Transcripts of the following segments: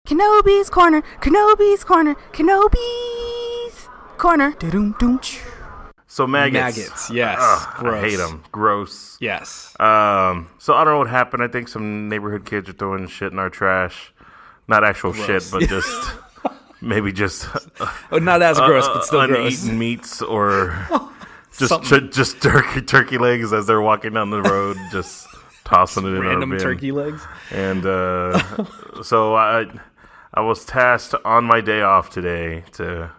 Kenobi's corner, Kenobi's corner, Kenobi's corner. So Maggots, yes. I hate them. Gross. Yes. So I don't know what happened. I think some neighborhood kids are throwing shit in our trash. Not actual shit, but just maybe just not as gross, but still gross. Uneaten meats or just turkey legs as they're walking down the road, just tossing it in our bin. Random turkey legs. And so I was tasked on my day off today to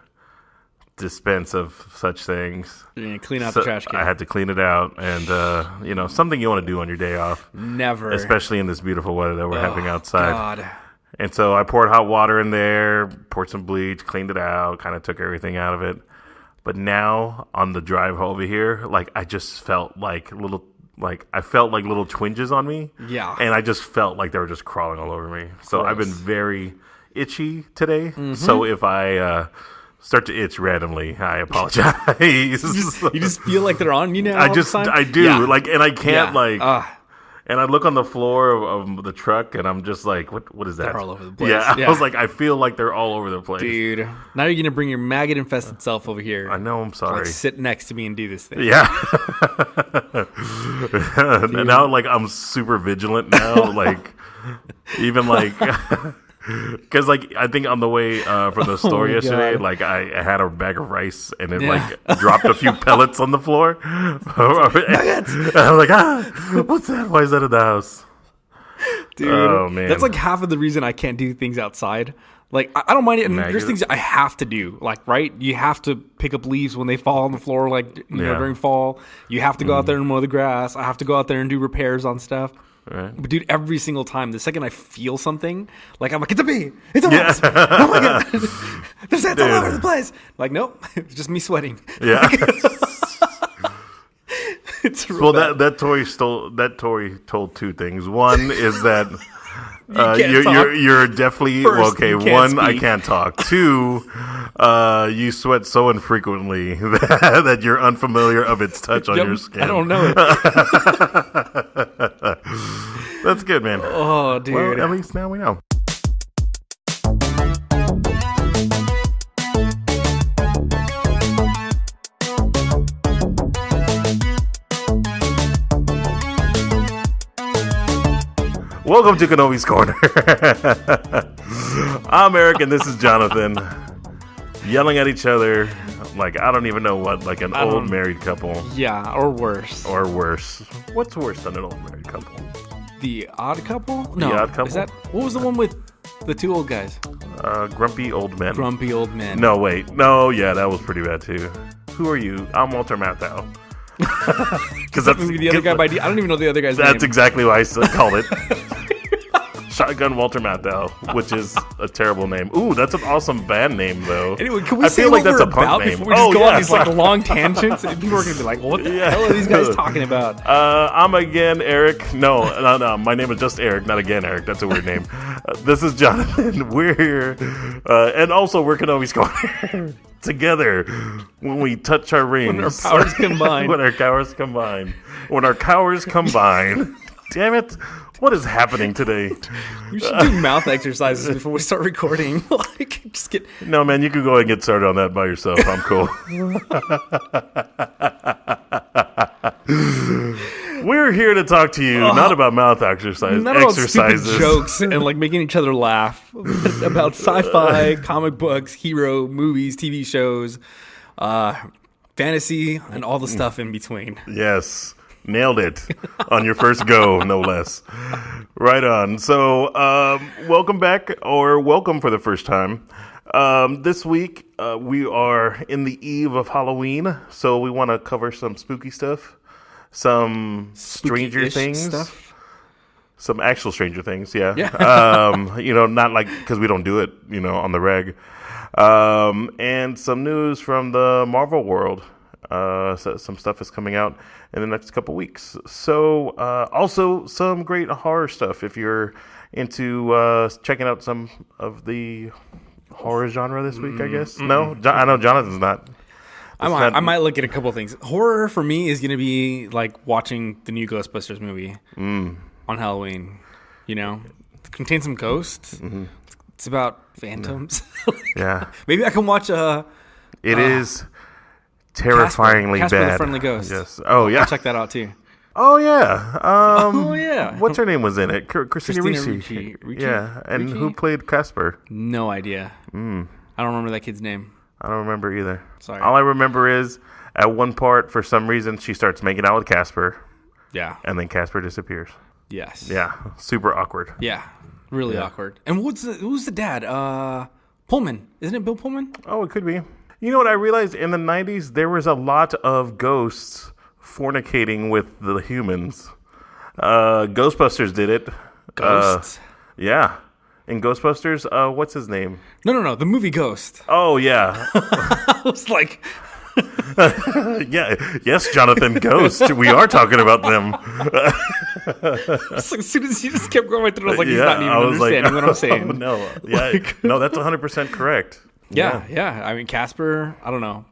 dispense of such things. You're clean out the trash can. I had to clean it out, and something you want to do on your day off. Never, especially in this beautiful weather that we're having outside. God. And so I poured hot water in there, poured some bleach, cleaned it out, kind of took everything out of it. But now on the drive over here, I just felt like little twinges on me. Yeah. And I just felt like they were just crawling all over me. So Gross. I've been very itchy today. Mm-hmm. So if I start to itch randomly, I apologize. you just feel like they're on you now. I do. Yeah. And I can't and I look on the floor of the truck, and I'm just like, what is that? They're all over the place. Yeah, I was like, I feel like they're all over the place. Dude, now you're going to bring your maggot-infested self over here. I know, I'm sorry. Sit next to me and do this thing. Yeah. And now, I'm super vigilant now. Even because I think on the way from the store yesterday, I had a bag of rice and it dropped a few pellets on the floor. And I'm like, what's that? Why is that in the house? Dude, oh, man. That's half of the reason I can't do things outside. I don't mind it. And there's things I have to do. Right? You have to pick up leaves when they fall on the floor, during fall. You have to go out there and mow the grass. I have to go out there and do repairs on stuff. Right. But dude, every single time, the second I feel something, I'm like, it's a bee, it's a mouse. Oh my god, there's ants all over the place. Nope, it's just me sweating. Yeah. It's well, that toy told two things. One is that you're definitely One, I can't talk. Two, you sweat so infrequently that you're unfamiliar of its touch on your skin. I don't know it. That's good, man. Oh, dude. Well, at least now we know. Welcome to Kenobi's Corner. I'm Eric, and this is Jonathan. Yelling at each other I don't even know what, an old married couple. Yeah, or worse. Or worse. What's worse than an old married couple? The Odd Couple? No. The Odd Couple? What was the one with the two old guys? Grumpy Old Men. Grumpy Old Men. No, wait. No, yeah, that was pretty bad too. Who are you? I'm Walter Matthau. Because that's the other guy by I don't even know the other guy's name. That's exactly why I called it. Shotgun Walter Matthau, which is a terrible name. Ooh, that's an awesome band name, though. Anyway, can we say what we're about before we just go on these long tangents? And people are going to be like, what the hell are these guys talking about? I'm again Eric. No, my name is just Eric, not again Eric. That's a weird name. This is Jonathan. We're here. And also, we're Kenobi's Corner. Together, when we touch our rings. When our powers combine. When our powers combine. Damn it. What is happening today? We should do mouth exercises before we start recording. Just get. No, man, you can go ahead and get started on that by yourself. I'm cool. We're here to talk to you, not about mouth exercises. Not about stupid jokes and making each other laugh. About sci-fi, comic books, hero movies, TV shows, fantasy, and all the stuff in between. Yes. Nailed it on your first go, no less. Right on. So, welcome back, or welcome for the first time. This week, we are in the eve of Halloween, so we want to cover some spooky stuff, some Stranger Things stuff. Some actual Stranger Things, yeah. Yeah. Not because we don't do it, on the reg. And some news from the Marvel world. So some stuff is coming out in the next couple weeks. So also some great horror stuff if you're into checking out some of the horror genre this week, I guess. No? I know Jonathan's not. I might look at a couple things. Horror for me is going to be watching the new Ghostbusters movie on Halloween. It contains some ghosts. Mm-hmm. It's about phantoms. Yeah. Maybe I can watch It is terrifyingly Casper bad. the Friendly Ghost. Yes. Oh, yeah. I'll check that out too. Oh, yeah. Oh, yeah. What's her name was in it? Christina Christina Ricci. Ricci. Yeah. And Ricci? who played Casper? No idea. I don't remember that kid's name. I don't remember either. Sorry. All I remember is at one part, for some reason, she starts making out with Casper, Yeah. and then Casper disappears. Yes. Yeah. Super awkward. Yeah. Really awkward. And who's the dad? Pullman. Isn't it Bill Pullman? Oh, it could be. You know what I realized? In the 90s, there was a lot of ghosts fornicating with the humans. Ghostbusters did it. Ghosts? Yeah. In Ghostbusters, what's his name? No. The movie Ghost. Oh, yeah. I was like... Yeah. Yes, Jonathan, Ghost. We are talking about them. As soon as he just kept going through, I was like, he's not even understanding what I'm saying. No. Yeah. No, that's 100% correct. Yeah. I mean, Casper, I don't know.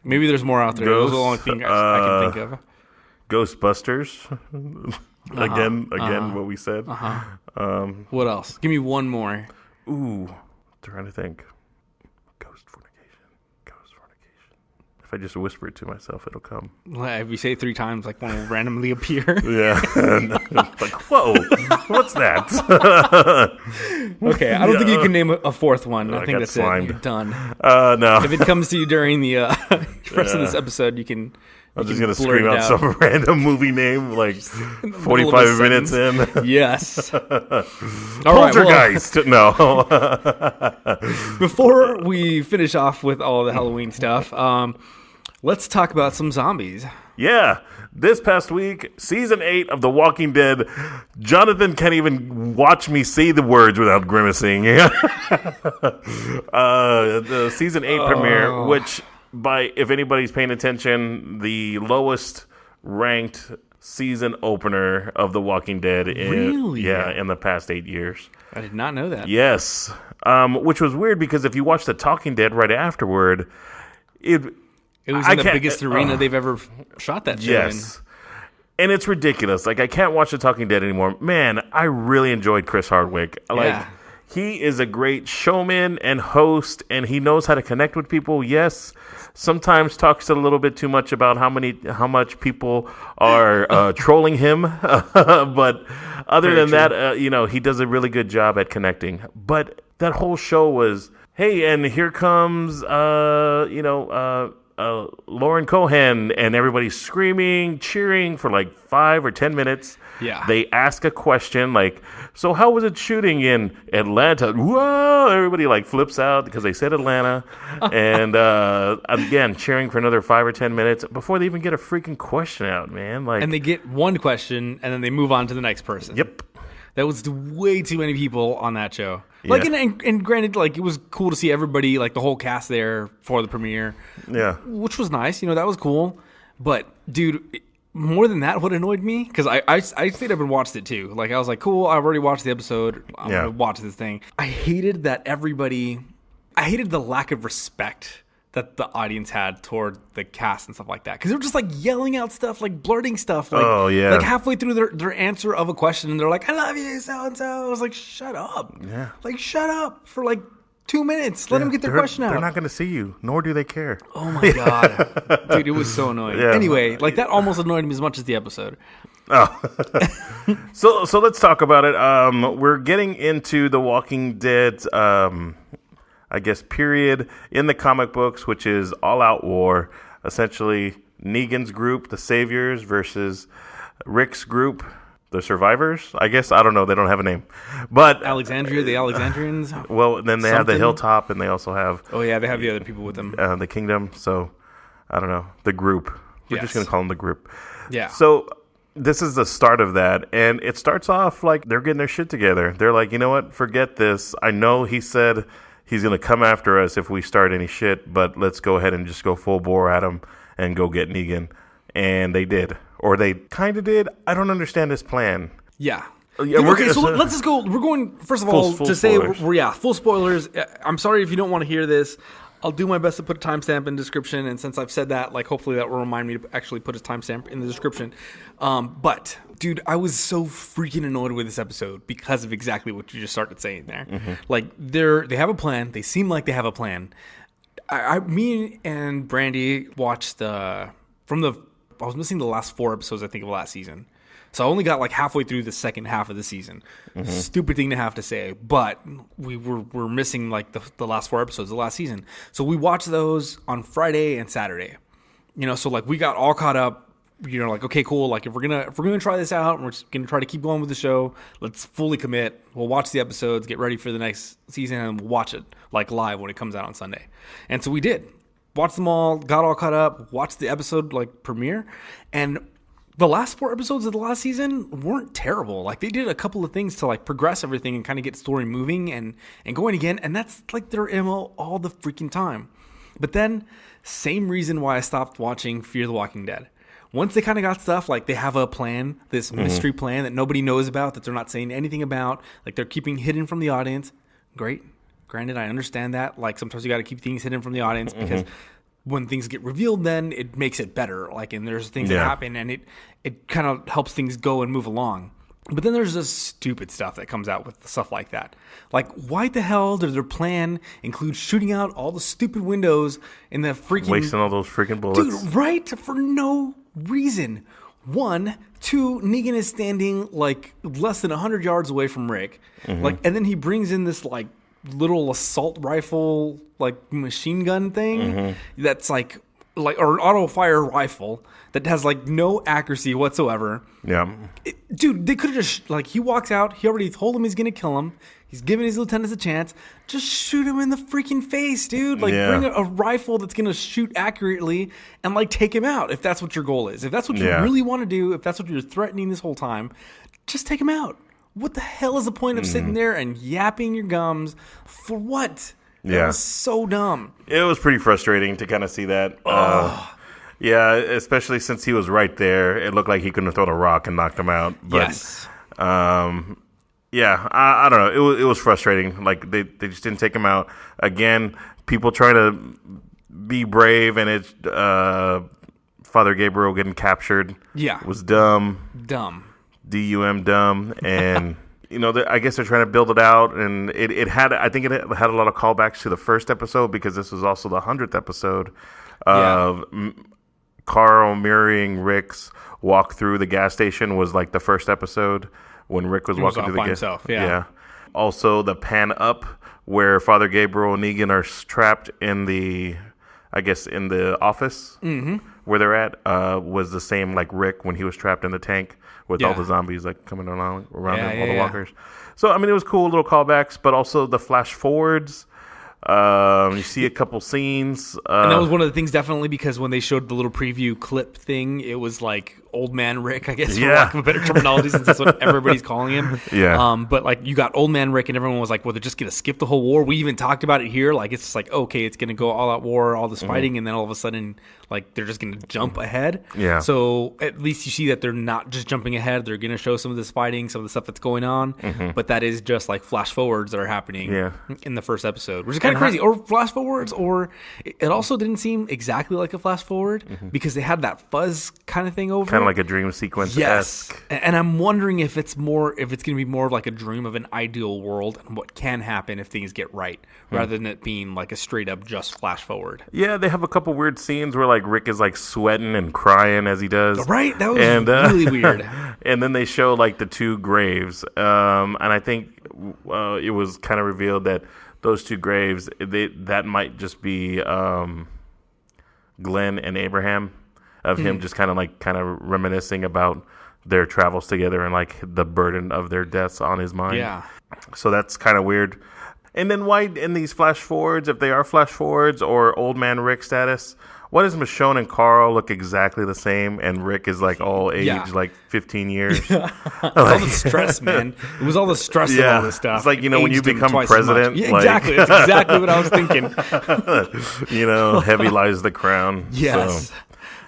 Maybe there's more out there. Those are the only things I can think of. Ghostbusters. Again, what we said. What else? Give me one more. Ooh, trying to think. Ghost fornication. If I just whisper it to myself, it'll come. If you say it 3 times, like one will randomly appear. Yeah. Like, whoa, what's that? Okay, I don't think you can name a fourth one. I think that's slimed. it. You're done. No. If it comes to you during the rest of this episode, you can. I'm just going to scream out some random movie name like 45 minutes in. Yes. Poltergeist. No. Before we finish off with all the Halloween stuff, let's talk about some zombies. Yeah. This past week, season 8 of The Walking Dead, Jonathan can't even watch me say the words without grimacing. The season 8 premiere, which... if anybody's paying attention, the lowest ranked season opener of The Walking Dead in the past 8 years. I did not know that. Yes. Which was weird because if you watch The Talking Dead right afterward, it was in the biggest arena they've ever shot that show in. And it's ridiculous. Like, I can't watch The Talking Dead anymore. Man, I really enjoyed Chris Hardwick. Yeah. He is a great showman and host, and he knows how to connect with people. Yes, sometimes talks a little bit too much about how much people are trolling him. But other than that, he does a really good job at connecting. But that whole show was, hey, and here comes, Lauren Cohan, and everybody's screaming, cheering for like 5 or 10 minutes. Yeah. They ask a question like, so how was it shooting in Atlanta? Whoa! Everybody like flips out because they said Atlanta. And again, cheering for another 5 or 10 minutes before they even get a freaking question out, man. Like, and they get one question and then they move on to the next person. Yep. That was way too many people on that show. Like, and granted, like, it was cool to see everybody, like, the whole cast there for the premiere. Yeah. Which was nice. That was cool. But, dude, more than that, what annoyed me, because I stayed up and watched it, too. Like, I was like, cool, I've already watched the episode. I'm going to watch this thing. I hated that I hated the lack of respect that the audience had toward the cast and stuff like that. Because they were just, like, yelling out stuff, like, blurting stuff. Like, like, halfway through their answer of a question, and they're like, I love you, so-and-so. I was like, shut up. Yeah. Like, shut up for, like, 2 minutes. Let them get their question out. They're not going to see you, nor do they care. Oh, my God. Dude, it was so annoying. Yeah. Anyway, like, that almost annoyed me as much as the episode. Oh. So let's talk about it. We're getting into The Walking Dead, I guess, period in the comic books, which is all-out war. Essentially, Negan's group, the Saviors, versus Rick's group, the Survivors. I guess, I don't know. They don't have a name. But Alexandria, the Alexandrians? Well, then they have the Hilltop, and they also have... Oh, yeah, they have the other people with them. The Kingdom. So, I don't know. The group. We're just going to call them the group. Yeah. So... this is the start of that, and it starts off like they're getting their shit together. They're like, you know what? Forget this. I know he said he's going to come after us if we start any shit, but let's go ahead and just go full bore at him and go get Negan. And they did. Or they kind of did. I don't understand his plan. Yeah. Okay, so let's just go. We're going, first of all, to say, full spoilers. I'm sorry if you don't want to hear this. I'll do my best to put a timestamp in the description, and since I've said that, like, hopefully that will remind me to actually put a timestamp in the description. But, dude, I was so freaking annoyed with this episode because of exactly what you just started saying there. Mm-hmm. Like, they have a plan. They seem like they have a plan. Me and Brandy watched I was missing the last 4 episodes, I think, of last season. So I only got like halfway through the second half of the season. Mm-hmm. Stupid thing to have to say, but we're missing like the last 4 episodes of the last season. So we watched those on Friday and Saturday. So like we got all caught up. Like, okay, cool. Like if we're gonna try this out, and we're just gonna try to keep going with the show. Let's fully commit. We'll watch the episodes, get ready for the next season, and we'll watch it like live when it comes out on Sunday. And so we did. Watched them all, got all caught up, watched the episode like premiere, and the last 4 episodes of the last season weren't terrible. Like they did a couple of things to like progress everything and kind of get story moving and going again. And that's like their MO all the freaking time. But then same reason why I stopped watching Fear the Walking Dead. Once they kind of got stuff, like they have a plan, this mystery plan that nobody knows about, that they're not saying anything about, like they're keeping hidden from the audience. Great. Granted, I understand that. Like sometimes you got to keep things hidden from the audience because when things get revealed, then it makes it better. Like, and there's things that happen, and it kind of helps things go and move along. But then there's this stupid stuff that comes out with stuff like that. Like, why the hell did their plan include shooting out all the stupid windows in the freaking... Wasting all those freaking bullets. Dude, right? For no reason. 1, 2, Negan is standing, like, less than 100 yards away from Rick. Mm-hmm. Like, and then he brings in this, like, little assault rifle, like, machine gun thing that's, like, or an auto-fire rifle that has, like, no accuracy whatsoever. Yeah. Dude, they could have just, like, he walks out. He already told him he's going to kill him. He's giving his lieutenants a chance. Just shoot him in the freaking face, dude. Like, bring a rifle that's going to shoot accurately and, like, take him out if that's what your goal is. If that's what you really want to do, if that's what you're threatening this whole time, just take him out. What the hell is the point of sitting there and yapping your gums for what? That was so dumb. It was pretty frustrating to kind of see that. Yeah, especially since he was right there. It looked like he couldn't have thrown a rock and knocked him out. But, yes. Yeah, I don't know. It was frustrating. Like, they just didn't take him out. Again, people trying to be brave, and it's Father Gabriel getting captured. Yeah. Was dumb. Dumb. D-U-M, dumb. And, I guess they're trying to build it out. And it had a lot of callbacks to the first episode because this was also the 100th episode of Carl mirroring Rick's walk through the gas station was like the first episode when Rick was walking through the gas himself. Yeah. Also, the pan up where Father Gabriel and Negan are trapped in the office where they're at was the same like Rick when he was trapped in the tank with all the zombies like coming around him, all the walkers. So, I mean, it was cool little callbacks, but also the flash forwards. You see a couple scenes. And that was one of the things, definitely, because when they showed the little preview clip thing, it was like Old Man Rick, I guess, for lack of a better terminology, since that's what everybody's calling him. Yeah. But like you got Old Man Rick, and everyone was like, well, they're just going to skip the whole war. We even talked about it here. Like, it's just like, okay, it's going to go all out war, all this fighting, and then all of a sudden, like, they're just going to jump ahead. Yeah. So at least you see that they're not just jumping ahead. They're going to show some of this fighting, some of the stuff that's going on. But that is just like flash forwards that are happening in the first episode, which is kind of crazy. Or flash forwards, or it also didn't seem exactly like a flash forward because they had that fuzz kind of thing over kind of it. Like a dream sequence. Yes, and I'm wondering if it's going to be more of like a dream of an ideal world and what can happen if things get right, rather than it being like a straight up just flash forward. Yeah, they have a couple weird scenes where like Rick is like sweating and crying as he does. Right, that was really weird. And then they show like the 2 graves, and I think it was kind of revealed that those 2 graves that might just be Glenn and Abraham. Of him just kind of reminiscing about their travels together and like the burden of their deaths on his mind. Yeah. So that's kind of weird. And then why in these flash forwards, if they are flash forwards or Old Man Rick status, why does Michonne and Carl look exactly the same and Rick is like all age like 15 years? All the stress, man. It was all the stress of all this stuff. It's like, when you become president. Yeah, exactly. That's exactly what I was thinking. Heavy lies the crown. Yes. So.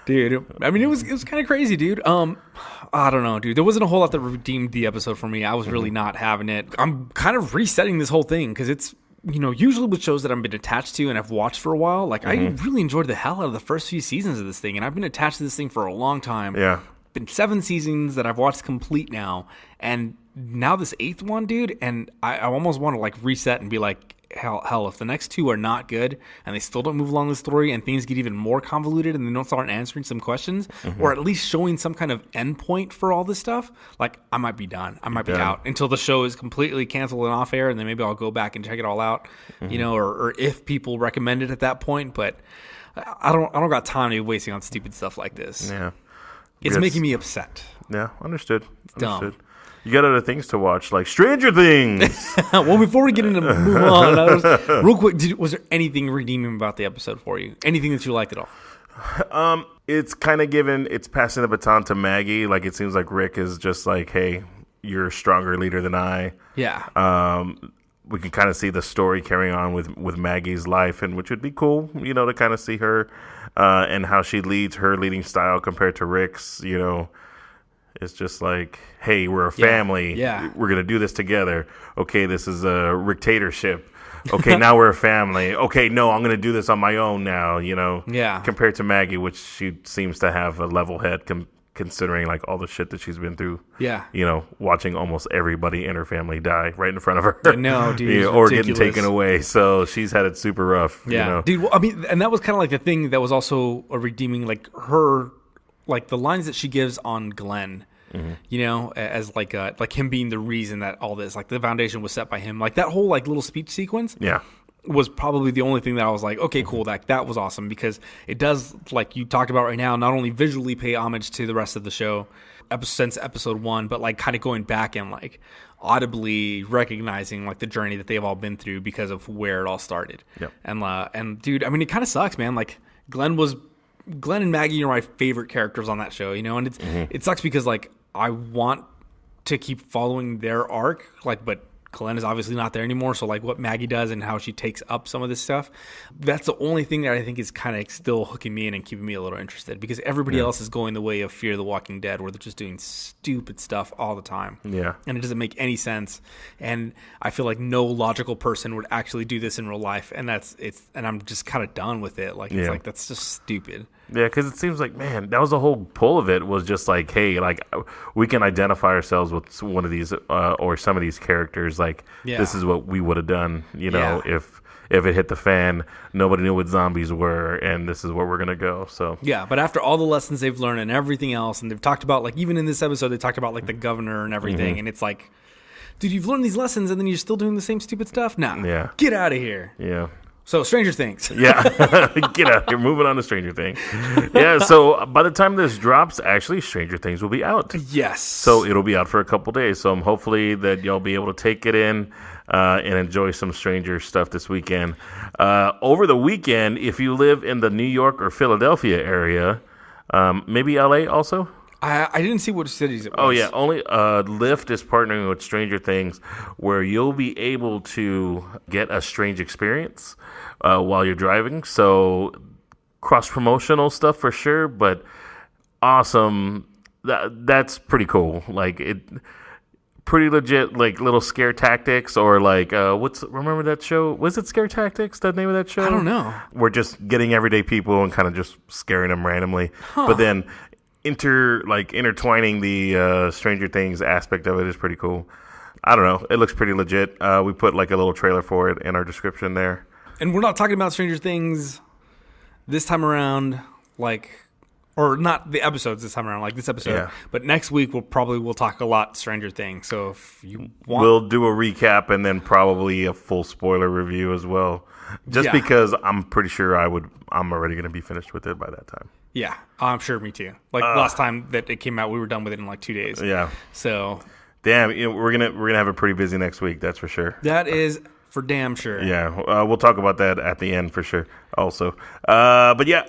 Dude, I mean, it was kind of crazy, dude. I don't know, dude. There wasn't a whole lot that redeemed the episode for me. I was really not having it. I'm kind of resetting this whole thing because it's usually with shows that I've been attached to and I've watched for a while, like I really enjoyed the hell out of the first few seasons of this thing, and I've been attached to this thing for a long time. Yeah. Been 7 seasons that I've watched complete now, and now this 8th one, dude, and I almost want to like reset and be like, hell, if the next 2 are not good and they still don't move along the story and things get even more convoluted and they don't start answering some questions or at least showing some kind of endpoint for all this stuff, like I might be done. I might be out until the show is completely canceled and off air, and then maybe I'll go back and check it all out, or if people recommend it at that point. But I don't got time to be wasting on stupid stuff like this. Yeah. It's making me upset. Yeah, understood. Dumb. You got other things to watch, like Stranger Things. Well, before we get into move on, real quick, was there anything redeeming about the episode for you? Anything that you liked at all? It's kind of it's passing the baton to Maggie. Like, it seems like Rick is just like, hey, you're a stronger leader than I. Yeah. We can kind of see the story carrying on with Maggie's life, and which would be cool, to kind of see her and how she leads, her leading style compared to Rick's, It's just like, hey, we're a family. Yeah. We're going to do this together. Okay, this is a dictatorship. Okay, now we're a family. Okay, no, I'm going to do this on my own now, Yeah. Compared to Maggie, which she seems to have a level head considering like all the shit that she's been through. Yeah. Watching almost everybody in her family die right in front of her. No, dude. Or getting taken away. So she's had it super rough. Yeah. Dude, well, I mean, and that was kind of like the thing that was also a redeeming, like her, like the lines that she gives on Glenn. As like him being the reason that all this, like the foundation was set by him, like that whole like little speech sequence. Yeah. Was probably the only thing that I was like, okay, cool, that was awesome, because it does, like you talked about right now, not only visually pay homage to the rest of the show since episode 1, but like kind of going back and like audibly recognizing like the journey that they've all been through because of where it all started. Yep. And dude, I mean, it kind of sucks, man. Like Glenn and Maggie are my favorite characters on that show, and it sucks because like I want to keep following their arc, like, but Glenn is obviously not there anymore. So like what Maggie does and how she takes up some of this stuff, that's the only thing that I think is kind of still hooking me in and keeping me a little interested, because everybody else is going the way of Fear the Walking Dead, where they're just doing stupid stuff all the time. Yeah. And it doesn't make any sense. And I feel like no logical person would actually do this in real life. And and I'm just kind of done with it. Like, it's like, that's just stupid. Yeah, because it seems like, man, that was the whole pull of it, was just like, hey, like we can identify ourselves with one of these or some of these characters. Like, this is what we would have done, if it hit the fan, nobody knew what zombies were, and this is where we're going to go. So yeah, but after all the lessons they've learned and everything else, and they've talked about, like, even in this episode, they talked about, like, the governor and everything, and it's like, dude, you've learned these lessons, and then you're still doing the same stupid stuff? Nah. Yeah. Get out of here. Yeah. So, Stranger Things. Yeah. Get out. You're moving on to Stranger Things. Yeah, so by the time this drops, actually, Stranger Things will be out. Yes. So it'll be out for a couple days. So hopefully that y'all be able to take it in and enjoy some Stranger stuff this weekend. Over the weekend, if you live in the New York or Philadelphia area, maybe LA also? I didn't see what cities it was. Oh, yeah. Only Lyft is partnering with Stranger Things, where you'll be able to get a strange experience while you're driving. So cross-promotional stuff for sure, but awesome. That's pretty cool. Like, pretty legit, like little scare tactics, or like remember that show? Was it Scare Tactics, the name of that show? I don't know. We're just getting everyday people and kind of just scaring them randomly. But then intertwining the Stranger Things aspect of it is pretty cool. I don't know. It looks pretty legit. We put like a little trailer for it in our description there. And we're not talking about Stranger Things this time around, or not the episodes this time around, like this episode. Yeah. But next week we'll talk a lot Stranger Things. So if you want, we'll do a recap and then probably a full spoiler review as well. Just because I'm pretty sure I'm already going to be finished with it by that time. Yeah, I'm sure. Me too. Like last time that it came out, we were done with it in like 2 days. Yeah. So, damn, we're gonna have a pretty busy next week. That's for sure. That is for damn sure. Yeah, we'll talk about that at the end for sure. Also, but yeah,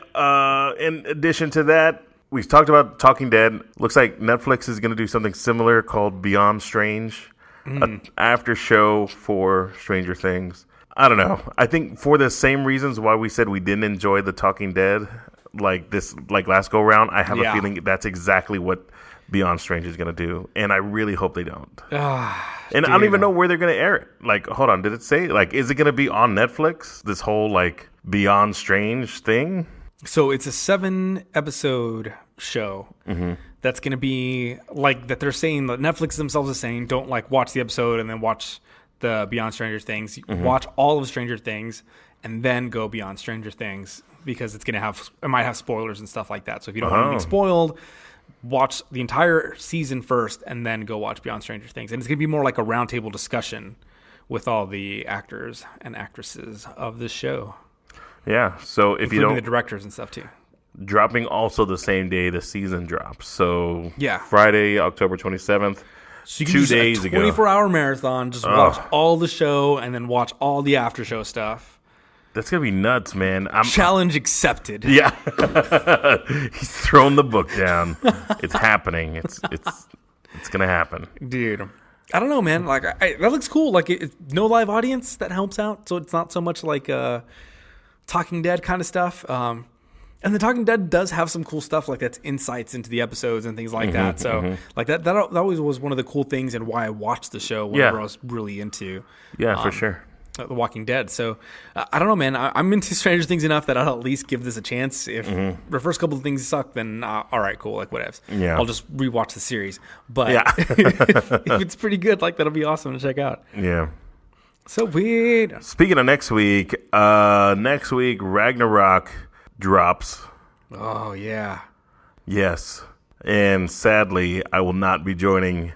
in addition to that, we talked about Talking Dead. Looks like Netflix is gonna do something similar called Beyond Strange, an after show for Stranger Things. I don't know. I think for the same reasons why we said we didn't enjoy The Talking Dead, like last go round, I have a feeling that's exactly what Beyond Strange is going to do, and I really hope they don't. And I don't even know where they're going to air it. Like, hold on, did it say? Like, is it going to be on Netflix? This whole like Beyond Strange thing? So it's a 7-episode show that's going to be like that. They're saying that Netflix themselves is saying, don't like watch the episode and then watch the Beyond Stranger Things. Watch all of Stranger Things and then go Beyond Stranger Things, because it might have spoilers and stuff like that. So if you don't want to be spoiled, watch the entire season first and then go watch Beyond Stranger Things. And it's going to be more like a roundtable discussion with all the actors and actresses of the show. Yeah. So if you don't, the directors and stuff too. Dropping also the same day the season drops. So yeah, Friday, October 27th. So you can 2 days ago. 24-hour marathon, just watch all the show and then watch all the after show stuff. That's going to be nuts, man. Challenge accepted. Yeah. He's thrown the book down. It's happening. It's going to happen. Dude, I don't know, man. Like that looks cool. Like it's no live audience, that helps out. So it's not so much like Talking Dead kind of stuff. And the Talking Dead does have some cool stuff, like that's insights into the episodes and things like that. So like that always was one of the cool things and why I watched the show whenever I was really into. Yeah, for sure. The Walking Dead. So I don't know, man. I'm into Stranger Things enough that I'll at least give this a chance. If the first couple of things suck, then all right, cool, like whatevs. Yeah, I'll just rewatch the series. But if it's pretty good, like that'll be awesome to check out. Yeah. So weird. Speaking of next week Ragnarok drops. Oh yeah. Yes. And sadly, I will not be joining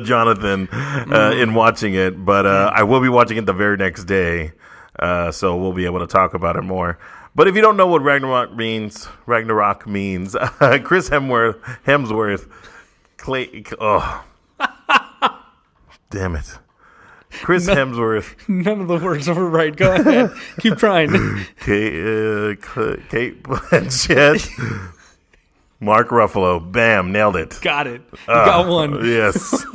Jonathan in watching it, but I will be watching it the very next day, so we'll be able to talk about it more. But if you don't know what Ragnarok means, Chris Hemsworth, Damn it. Chris Hemsworth. None of the words were right. Go ahead. Keep trying. Kate Blanchett. Mark Ruffalo. Bam. Nailed it. Got it. You got one. Yes.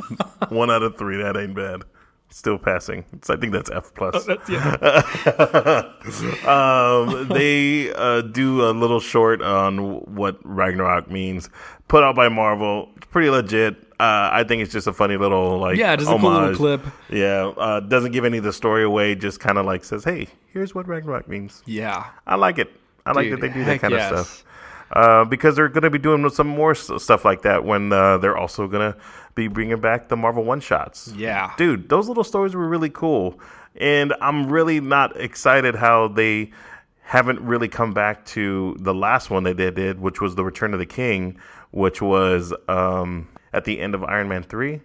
1 out of 3. That ain't bad. Still passing. I think that's F+. They do a little short on what Ragnarok means. Put out by Marvel. It's pretty legit. I think it's just a funny little just a cool little clip. Yeah. Doesn't give any of the story away. Just kind of like says, hey, here's what Ragnarok means. Yeah. I like it. I like that they do that kind of stuff. Because they're going to be doing some more stuff like that when they're also going to be bringing back the Marvel one-shots. Yeah. Dude, those little stories were really cool. And I'm really not excited how they haven't really come back to the last one that they did, which was The Return of the King, which was at the end of Iron Man 3,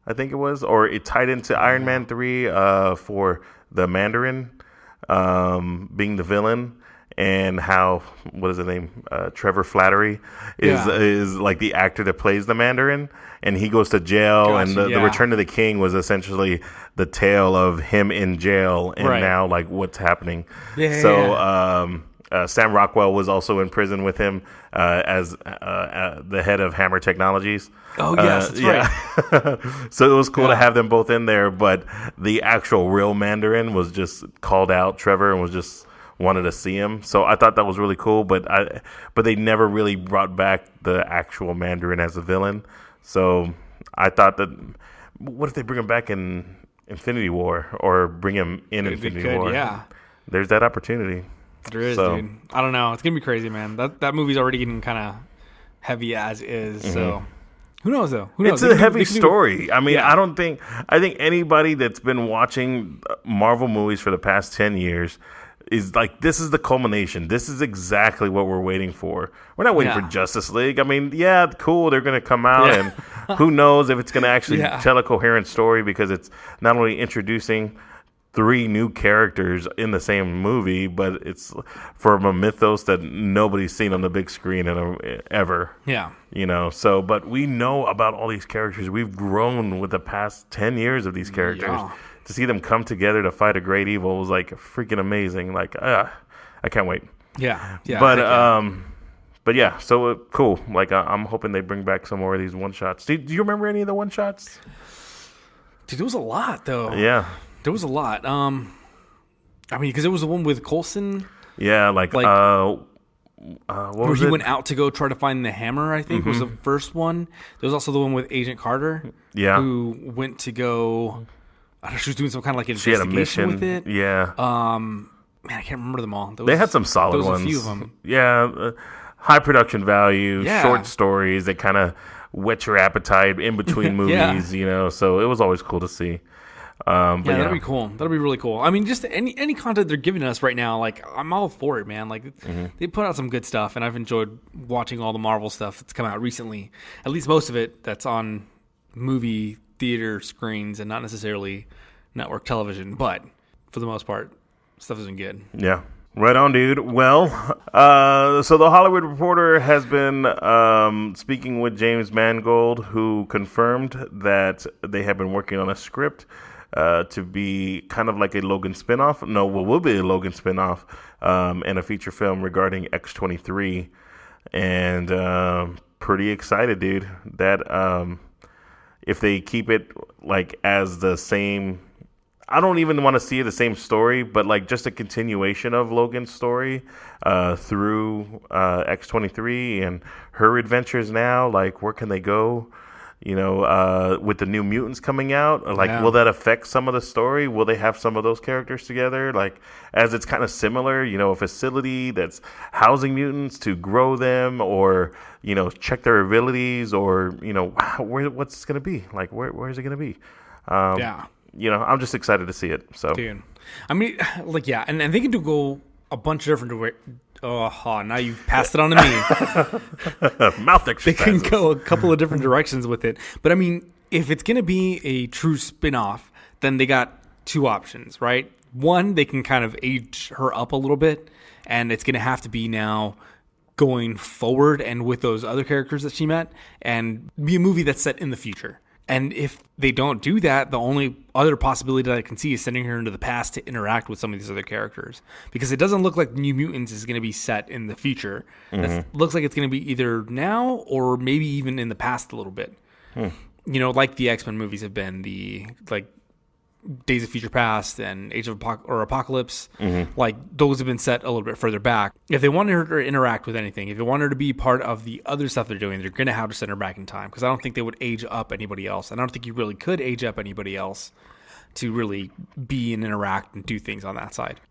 I think it was. Or it tied into Iron Man 3 for the Mandarin being the villain. And how, what is the name? Trevor Flattery is like the actor that plays the Mandarin, and he goes to jail. And the Return of the King was essentially the tale of him in jail and now like what's happening. Sam Rockwell was also in prison with him as the head of Hammer Technologies. Oh yes, that's right. So it was cool to have them both in there, but the actual real Mandarin was just called out, Trevor, and was just wanted to see him. So I thought that was really cool, but they never really brought back the actual Mandarin as a villain. So I thought that, what if they bring him back in Infinity War, or bring him in Infinity War? Yeah, there's that opportunity. There is, dude. I don't know. It's gonna be crazy, man. That movie's already getting kind of heavy as is. So who knows though? Who knows? It's a heavy story. I mean, I think anybody that's been watching Marvel movies for the past 10 years is like, this is the culmination. This is exactly what we're waiting for. We're not waiting for Justice League. I mean, cool, they're going to come out, and who knows if it's going to actually tell a coherent story, because it's not only introducing 3 new characters in the same movie, but it's from a mythos that nobody's seen on the big screen ever. Yeah. So, but we know about all these characters. We've grown with the past 10 years of these characters. Yeah. To see them come together to fight a great evil was like freaking amazing. Like, I can't wait. Yeah. But yeah, so cool. Like, I'm hoping they bring back some more of these one shots. Do you remember any of the one shots? Dude, there was a lot though. Yeah, there was a lot. I mean, because it was the one with Coulson. Yeah, like what where was he it? went out to go try to find the hammer, I think was the first one. There was also the one with Agent Carter. Yeah. Who went to go. I don't know, she was doing some kind of like She had a investigation mission with it. Yeah. Man, I can't remember them all. They had some solid ones. A few of them. Yeah. High production value, Yeah. short stories that kind of whet your appetite in between movies, so it was always cool to see. That'd be cool. That'd be really cool. I mean, just any content they're giving us right now, like I'm all for it, man. Like they put out some good stuff, and I've enjoyed watching all the Marvel stuff that's come out recently. At least most of it that's on movie theater screens and not necessarily network television. But for the most part, stuff has been good. Yeah. Right on, dude. Well, so the Hollywood Reporter has been speaking with James Mangold, who confirmed that they have been working on a script to be kind of like a Logan spinoff. No, what will be a Logan spinoff and a feature film regarding X-23. And pretty excited, dude, that if they keep it like as the same... I don't even want to see the same story, but like just a continuation of Logan's story through X-23 and her adventures now. Like, where can they go? With the New Mutants coming out, like, will that affect some of the story? Will they have some of those characters together? Like, as it's kind of similar, a facility that's housing mutants to grow them or, check their abilities or, what's it going to be? Like, where is it going to be? I'm just excited to see it. So, dude, I mean, like, and they can go a bunch of different ways. Oh, now you've passed it on to me. Mouth exercises. They can go a couple of different directions with it. But I mean, if it's going to be a true spin-off, then they got two options, right? One, they can kind of age her up a little bit, and it's going to have to be now going forward and with those other characters that she met, and be a movie that's set in the future. And if they don't do that, the only other possibility that I can see is sending her into the past to interact with some of these other characters. Because it doesn't look like New Mutants is going to be set in the future. It looks like it's going to be either now or maybe even in the past a little bit. Like the X-Men movies have been, the like Days of Future Past and Age of Apocalypse. Like those have been set a little bit further back. If they wanted her to interact with anything, if they wanted her to be part of the other stuff they're doing, they're going to have to send her back in time, because I don't think they would age up anybody else. And I don't think you really could age up anybody else to really be and interact and do things on that side.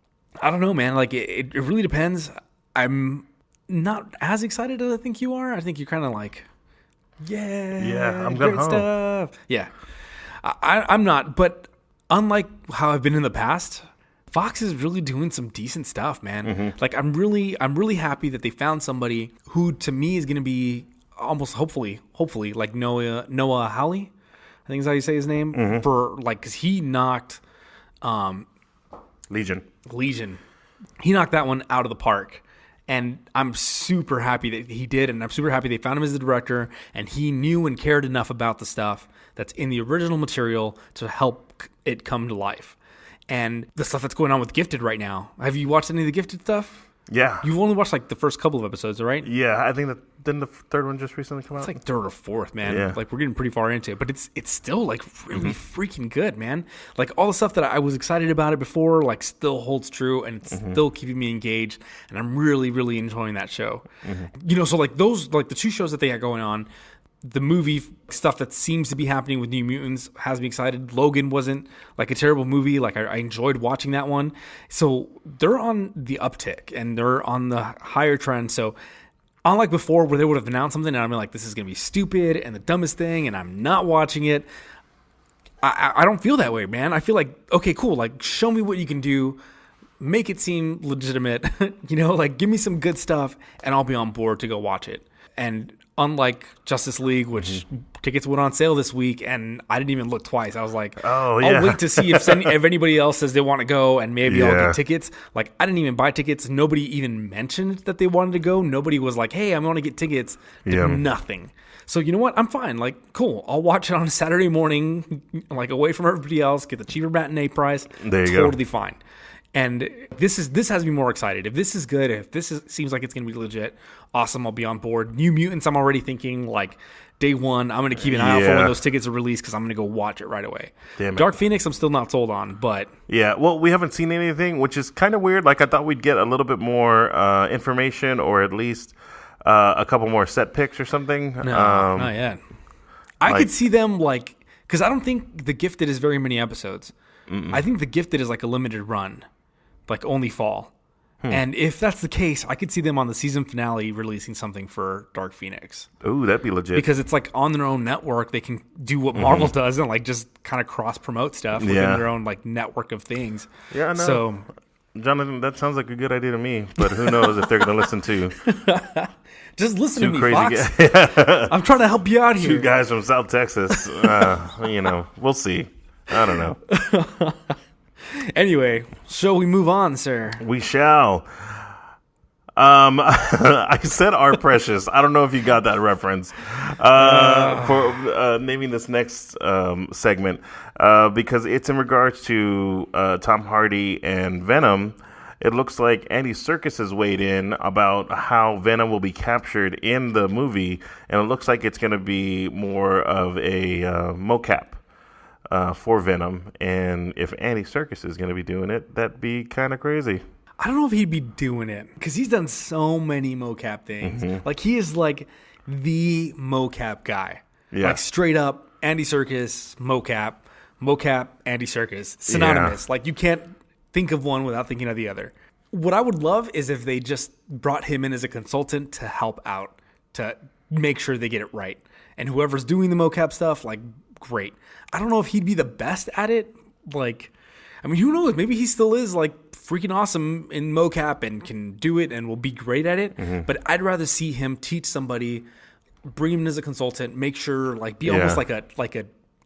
I don't know, man. Like it really depends. I'm not as excited as I think you are. I think you're kind of like, I'm great going home. stuff. Yeah, I'm not, but unlike how I've been in the past, Fox is really doing some decent stuff, man. Like I'm really happy that they found somebody who, to me, is going to be almost hopefully like Noah Hawley, I think is how you say his name, for like, because he knocked Legion. He knocked that one out of the park. And I'm super happy that he did, and I'm super happy they found him as the director, and he knew and cared enough about the stuff that's in the original material to help it come to life. And the stuff that's going on with Gifted right now. Have you watched any of the Gifted stuff? Yeah. You've only watched like the first couple of episodes, right? Yeah, I think that didn't the third one just recently come out? It's like third or fourth, man. Yeah. Like we're getting pretty far into it, but it's still like really freaking good, man. Like all the stuff that I was excited about it before, like still holds true, and it's still keeping me engaged, and I'm really, really enjoying that show. So like those, like the two shows that they got going on, the movie stuff that seems to be happening with New Mutants has me excited. Logan wasn't like a terrible movie. Like I enjoyed watching that one. So they're on the uptick and they're on the higher trend. So unlike before where they would have announced something and I'm like, this is going to be stupid and the dumbest thing and I'm not watching it, I don't feel that way, man. I feel like, okay, cool. Like show me what you can do. Make it seem legitimate, like give me some good stuff and I'll be on board to go watch it. And unlike Justice League, which tickets went on sale this week, and I didn't even look twice. I was like, I'll wait to see if anybody else says they want to go, and maybe I'll get tickets. Like, I didn't even buy tickets. Nobody even mentioned that they wanted to go. Nobody was like, hey, I'm going to get tickets. Nothing. So you know what? I'm fine. Like, cool. I'll watch it on a Saturday morning, like away from everybody else, get the cheaper matinee price. There you go. Totally fine. And this has me more excited. If this is good, if seems like it's going to be legit, awesome, I'll be on board. New Mutants, I'm already thinking like day one, I'm going to keep an eye out for when those tickets are released because I'm going to go watch it right away. Damn it. Dark Phoenix, I'm still not sold on, but... Yeah, well, we haven't seen anything, which is kind of weird. Like, I thought we'd get a little bit more information or at least a couple more set pics or something. No, not yet. I could see them like... Because I don't think The Gifted is very many episodes. I think The Gifted is like a limited run. Like only fall. And if that's the case, I could see them on the season finale releasing something for Dark Phoenix. Ooh, that'd be legit. Because it's like on their own network, they can do what Marvel does and like just kind of cross promote stuff within their own like network of things. Yeah, I know. So, Jonathan, that sounds like a good idea to me, but who knows if they're going to listen to just listen to me, crazy Fox. I'm trying to help you out here. Two guys from South Texas. We'll see. I don't know. Anyway, shall we move on, sir? We shall. I said our precious. I don't know if you got that reference for naming this next segment because it's in regards to Tom Hardy and Venom. It looks like Andy Serkis has weighed in about how Venom will be captured in the movie, and it looks like it's going to be more of a mocap. For Venom, and if Andy Serkis is going to be doing it, that'd be kind of crazy. I don't know if he'd be doing it because he's done so many mocap things. Like he is like the mocap guy. Yeah. Like straight up Andy Serkis mocap Andy Serkis, synonymous. Like you can't think of one without thinking of the other. What I would love is if they just brought him in as a consultant to help out to make sure they get it right, and whoever's doing the mocap stuff, like great. I don't know if he'd be the best at it. Like, I mean, who knows? Maybe he still is like freaking awesome in mocap and can do it and will be great at it. But I'd rather see him teach somebody, bring him in as a consultant, make sure like be almost like a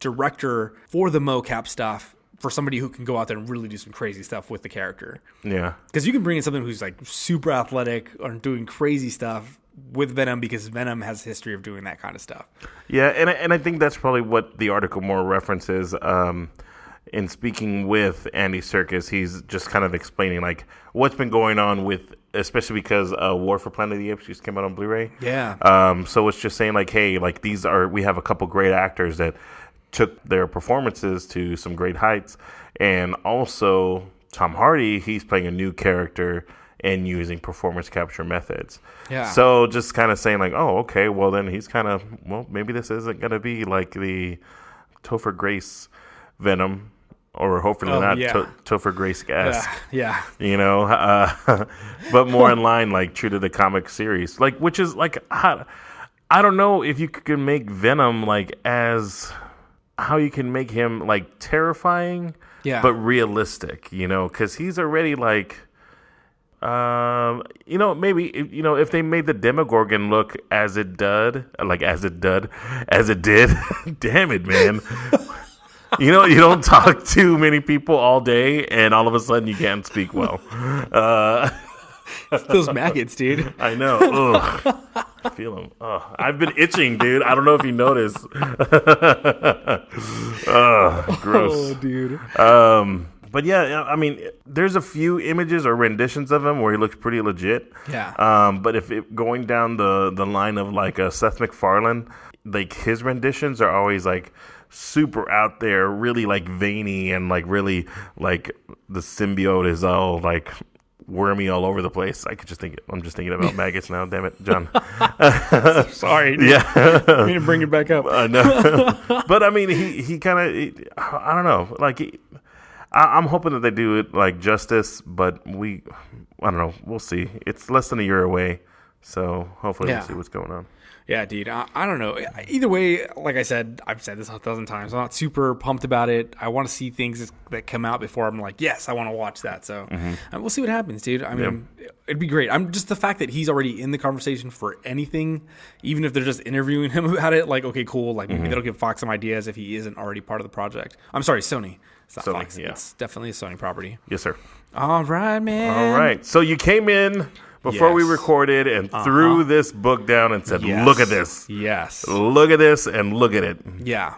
director for the mocap stuff for somebody who can go out there and really do some crazy stuff with the character. Yeah. Because you can bring in someone who's like super athletic or doing crazy stuff with Venom because Venom has a history of doing that kind of stuff. Yeah, and I think that's probably what the article more references. In speaking with Andy Serkis, he's just kind of explaining like what's been going on with, especially because War for Planet of the Apes just came out on Blu-ray. Yeah. So it's just saying like, hey, like we have a couple great actors that took their performances to some great heights, and also Tom Hardy, he's playing a new character and using performance capture methods. Yeah. So just kind of saying like, oh, okay, well then he's kind of, well, maybe this isn't going to be like the Topher Grace Venom, or hopefully Topher Grace-esque. Yeah. You know, but more in line, like true to the comic series, like, which is like, I don't know if you could make Venom like how you can make him like terrifying, but realistic, you know, because he's already like, maybe if they made the Demogorgon look as it did, damn it, man. You don't talk to many people all day, and all of a sudden you can't speak well. Those maggots, dude. I know. Ugh. I feel them. I've been itching, dude. I don't know if you noticed. Gross. Oh, dude. But yeah, I mean, there's a few images or renditions of him where he looks pretty legit. Yeah. But if going down the line of like Seth MacFarlane, like his renditions are always like super out there, really like veiny, and like really like the symbiote is all like wormy all over the place. I'm just thinking about maggots now. Damn it, John. Sorry. Yeah. I need to bring it back up. No. But I mean, he kind of, I don't know, like. I'm hoping that they do it like justice, but I don't know. We'll see. It's less than a year away, so hopefully we'll see what's going on. Yeah, dude. I don't know. Either way, like I said, I've said this 1,000 times. I'm not super pumped about it. I want to see things that come out before I'm like, yes, I want to watch that. So we'll see what happens, dude. I mean, it'd be great. I'm just the fact that he's already in the conversation for anything, even if they're just interviewing him about it. Like, okay, cool. Like maybe that'll give Fox some ideas if he isn't already part of the project. I'm sorry, Sony. It's not Fox. Yeah. It's definitely a Sony property. Yes, sir. All right, man. All right. So you came in before we recorded and threw this book down and said, look at this. Yes. Look at this and look at it. Yeah.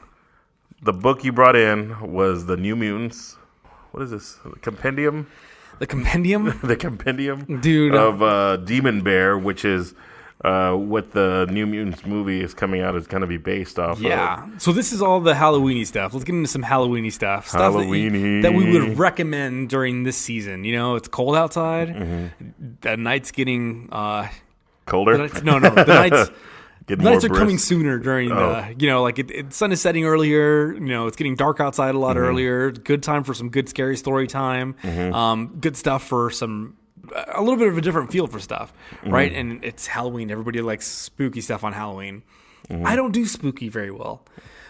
The book you brought in was The New Mutants. what is this? Compendium? The compendium? The compendium, dude, of Demon Bear, which is what the New Mutants movie is coming out is going to be based off of. Yeah. So this is all the Halloweenie stuff. Let's get into some Halloweenie stuff. Stuff Halloweenie. that we would recommend during this season. You know, it's cold outside. The night's getting colder. The nights. The nights are brisk. coming sooner during the, sun is setting earlier. You know, it's getting dark outside a lot earlier. Good time for some good scary story time. Good stuff for a little bit of a different feel for stuff, right? And it's Halloween. Everybody likes spooky stuff on Halloween. I don't do spooky very well.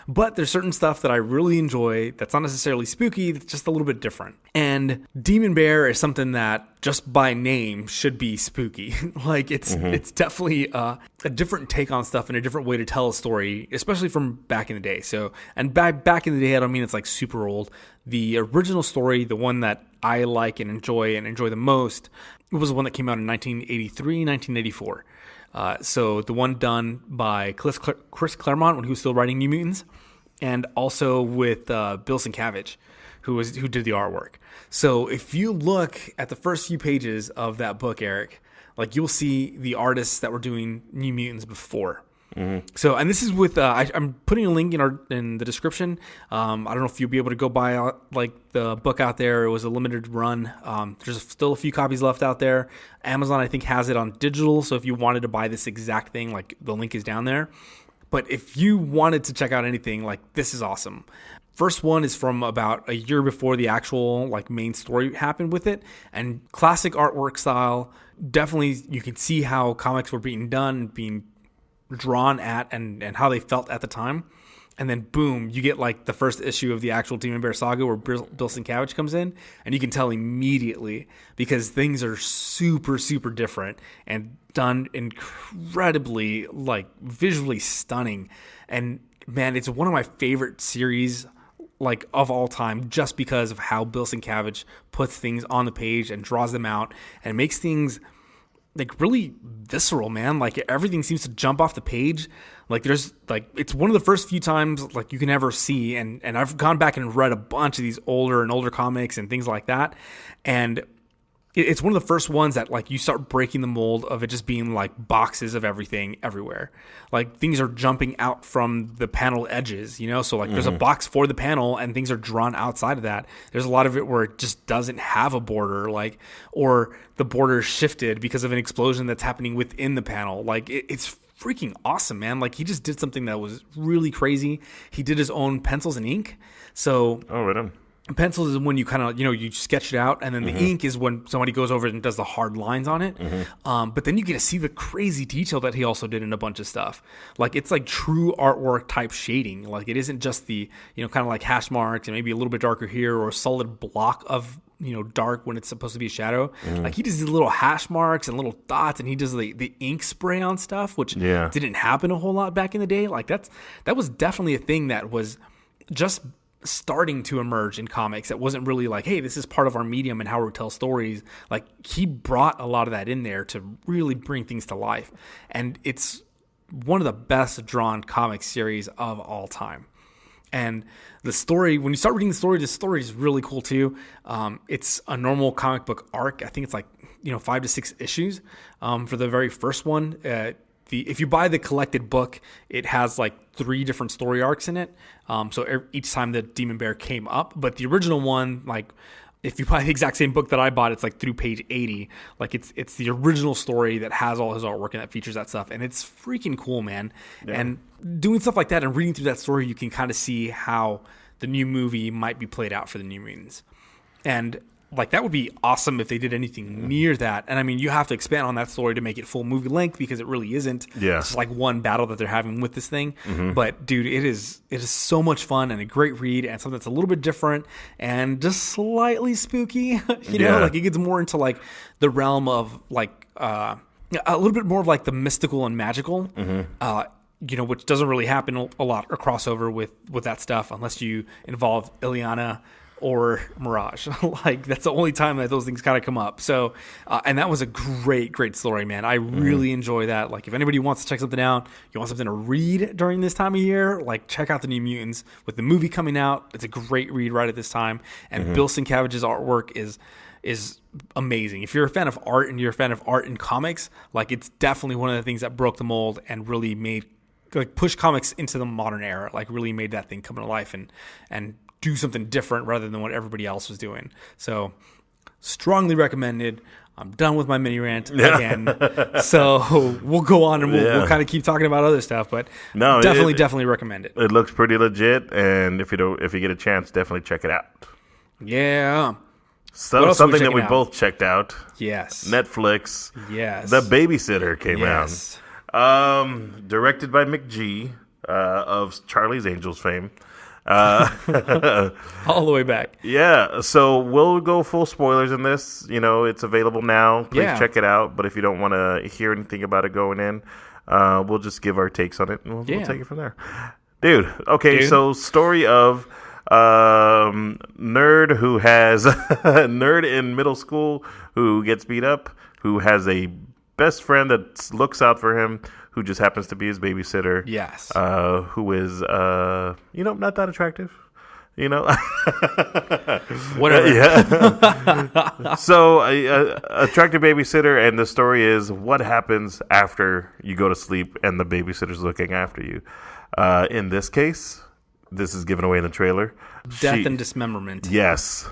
But there's certain stuff that I really enjoy that's not necessarily spooky, that's just a little bit different. And Demon Bear is something that just by name should be spooky. Like it's definitely a different take on stuff and a different way to tell a story, especially from back in the day. So, and back in the day, I don't mean it's like super old. The original story, the one that I like and enjoy the most, it was the one that came out in 1983, 1984. So the one done by Chris Claremont when he was still writing New Mutants, and also with Bill Sienkiewicz, who did the artwork. So if you look at the first few pages of that book, Eric, like you'll see the artists that were doing New Mutants before. So, and this is with I'm putting a link in the description. I don't know if you'll be able to go buy like the book out there. It was a limited run. There's still a few copies left out there. Amazon, I think, has it on digital. So if you wanted to buy this exact thing, like the link is down there. But if you wanted to check out anything, like this is awesome. First one is from about a year before the actual like main story happened with it, and classic artwork style. Definitely, you can see how comics were being done, being drawn at, and how they felt at the time. And then boom, you get like the first issue of the actual Demon Bear saga where Bill Sienkiewicz comes in, and you can tell immediately because things are super, super different and done incredibly like visually stunning. And man, it's one of my favorite series like of all time, just because of how Bill Sienkiewicz puts things on the page and draws them out and makes things like really visceral, man. Like everything seems to jump off the page. Like there's like, it's one of the first few times like you can ever see. And I've gone back and read a bunch of these older comics and things like that. And it's one of the first ones that like you start breaking the mold of it just being like boxes of everything everywhere. Like things are jumping out from the panel edges, you know? So like there's a box for the panel and things are drawn outside of that. There's a lot of it where it just doesn't have a border, like, or the border shifted because of an explosion that's happening within the panel. Like it's freaking awesome, man. Like he just did something that was really crazy. He did his own pencils and ink. So right on. Pencils is when you kind of, you sketch it out, and then the ink is when somebody goes over it and does the hard lines on it. But then you get to see the crazy detail that he also did in a bunch of stuff. Like it's like true artwork type shading. Like it isn't just the, kind of like hash marks and maybe a little bit darker here or a solid block of, dark when it's supposed to be a shadow. Like he does these little hash marks and little dots, and he does the ink spray on stuff, which didn't happen a whole lot back in the day. Like that was definitely a thing that was just starting to emerge in comics. It wasn't really like, hey, this is part of our medium and how we tell stories. Like he brought a lot of that in there to really bring things to life. And it's one of the best drawn comic series of all time. And the story, when you start reading the story is really cool too. It's a normal comic book arc. I think it's like, 5 to 6 issues for the very first one. If you buy the collected book, it has like 3 different story arcs in it. So each time the Demon Bear came up, but the original one, like if you buy the exact same book that I bought, it's like through page 80. Like it's the original story that has all his artwork and that features that stuff. And it's freaking cool, man. Yeah. And doing stuff like that and reading through that story, you can kind of see how the new movie might be played out for the New Mutants. And like that would be awesome if they did anything near that. And I mean, you have to expand on that story to make it full movie length because it really isn't. Yeah. It's just like one battle that they're having with this thing. But dude, it is so much fun and a great read and something that's a little bit different and just slightly spooky. You know, like it gets more into like the realm of like a little bit more of like the mystical and magical. Which doesn't really happen a lot or crossover with that stuff unless you involve Ileana or Mirage. Like, that's the only time that those things kind of come up. So, and that was a great story, man. I really enjoy that. Like, if anybody wants to check something out, you want something to read during this time of year, like, check out the New Mutants. With the movie coming out, it's a great read right at this time. And Bill Sienkiewicz's artwork is amazing. If you're a fan of art and you're a fan of art in comics, like, it's definitely one of the things that broke the mold and really made, like, push comics into the modern era, like, really made that thing come to life and do something different rather than what everybody else was doing. So, strongly recommended. I'm done with my mini rant again. So we'll go on and we'll kind of keep talking about other stuff, but definitely recommend it. It looks pretty legit, and if you get a chance, definitely check it out. Yeah. So something that we both checked out. Yes. Netflix. Yes. The Babysitter came out. Directed by McG of Charlie's Angels fame. All the way back. Yeah, so we'll go full spoilers in this. You know, it's available now. Please check it out. But if you don't want to hear anything about it going in, we'll just give our takes on it, and we'll take it from there. Dude, okay, so story of nerd who has nerd in middle school who gets beat up, who has a best friend that looks out for him, who just happens to be his babysitter. Yes. Who is, not that attractive. Whatever. Yeah. So, attractive babysitter, and the story is what happens after you go to sleep and the babysitter's looking after you. In this case, this is given away in the trailer. Death and dismemberment. Yes.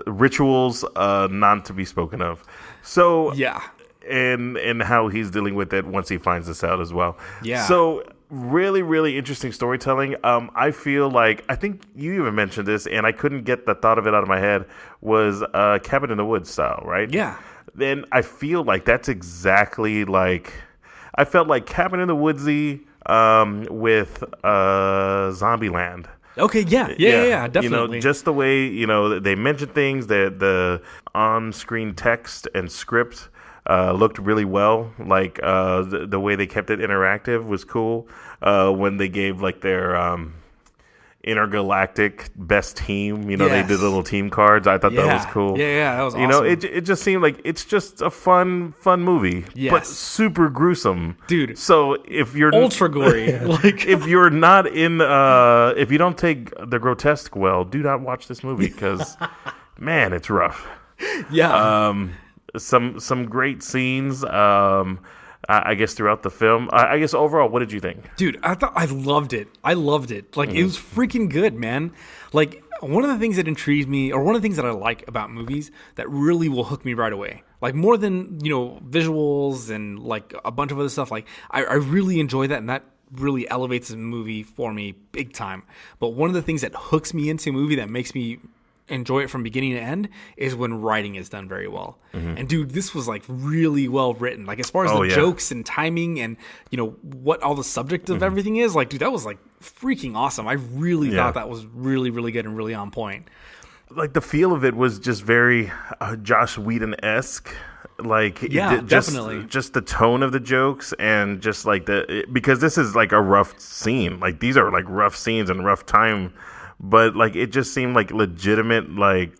Rituals not to be spoken of. So, yeah. And how he's dealing with it once he finds this out as well. Yeah. So really, really interesting storytelling. I feel like, I think you even mentioned this, and I couldn't get the thought of it out of my head, was Cabin in the Woods style, right? Yeah. Then I feel like that's exactly like, I felt like Cabin in the Woodsy with Zombieland. Okay, yeah, definitely. Just the way, they mention things, the on-screen text and script looked really well. Like the way they kept it interactive was cool. When they gave like their intergalactic best team, they did little team cards. I thought that was cool. Yeah, that was awesome. It just seemed like it's just a fun movie, but super gruesome, dude. So if you're ultra gory, like if you're not in, if you don't take the grotesque well, do not watch this movie because, man, it's rough. Yeah. Some great scenes. I guess throughout the film. I guess overall, what did you think? Dude, I loved it. Like, it was freaking good, man. Like, one of the things that intrigues me, or one of the things that I like about movies that really will hook me right away, like more than, visuals and like a bunch of other stuff, like I really enjoy that, and that really elevates the movie for me big time. But one of the things that hooks me into a movie that makes me enjoy it from beginning to end is when writing is done very well. And dude, this was like really well written, like as far as the jokes and timing and what all the subject of everything is. Like, dude, that was like freaking awesome. I really thought that was really, really good and really on point. Like the feel of it was just very Joss Whedon-esque. Like, definitely. Just the tone of the jokes, and just like because this is like a rough scene. Like, these are like rough scenes and rough time. But like, it just seemed like legitimate. Like,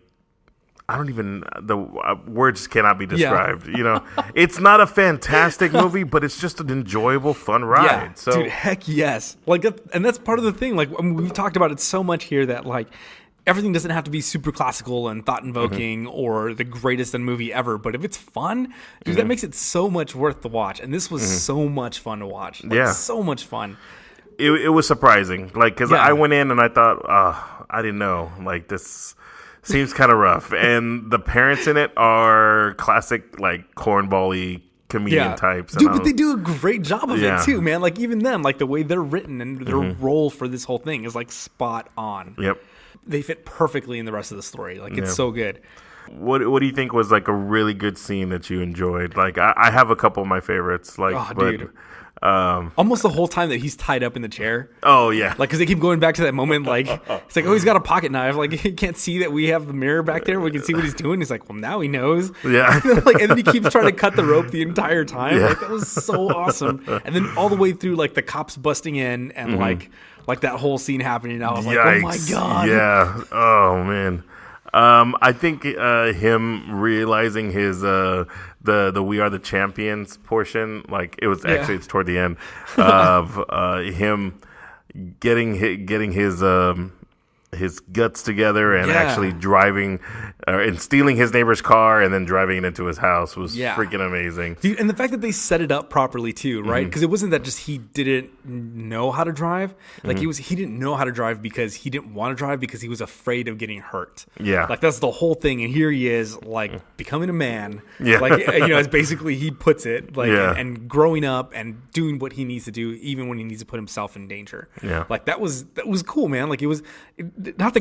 I don't even, the words cannot be described. It's not a fantastic movie, but it's just an enjoyable, fun ride. Yeah, so, dude, heck yes. Like, and that's part of the thing. Like, we've talked about it so much here that like everything doesn't have to be super classical and thought invoking or the greatest in movie ever. But if it's fun, dude, that makes it so much worth the watch. And this was so much fun to watch. Like, so much fun. It was surprising, like, because I went in and I thought, I didn't know, like, this seems kind of rough, and the parents in it are classic, like, cornball-y comedian types. Dude, but they do a great job of it too, man. Like, even them, like the way they're written and their role for this whole thing is like spot on. Yep, they fit perfectly in the rest of the story. Like, it's so good. What do you think was like a really good scene that you enjoyed? Like, I have a couple of my favorites. Like, dude. Almost the whole time that he's tied up in the chair. Oh yeah, Like, because they keep going back to that moment. Like, it's like, oh, he's got a pocket knife. Like, he can't see that we have the mirror back there. We can see what he's doing. He's like, well, now he knows. Yeah. Like, and then he keeps trying to cut the rope the entire time. Yeah. Like, that was so awesome. And then all the way through, like, the cops busting in and like that whole scene happening. I was like, oh my god. Yeah. Oh man. I think him realizing his the "We Are the Champions" portion, like it was actually it's toward the end of him getting his guts together and actually driving and stealing his neighbor's car and then driving it into his house was freaking amazing. Dude, and the fact that they set it up properly too, right? Because it wasn't that just he didn't know how to drive. Like he didn't know how to drive because he didn't want to drive because he was afraid of getting hurt. Yeah. Like that's the whole thing. And here he is like becoming a man. Yeah. Like, as basically he puts it like, and growing up and doing what he needs to do, even when he needs to put himself in danger. Yeah. Like that was cool, man. Like it's not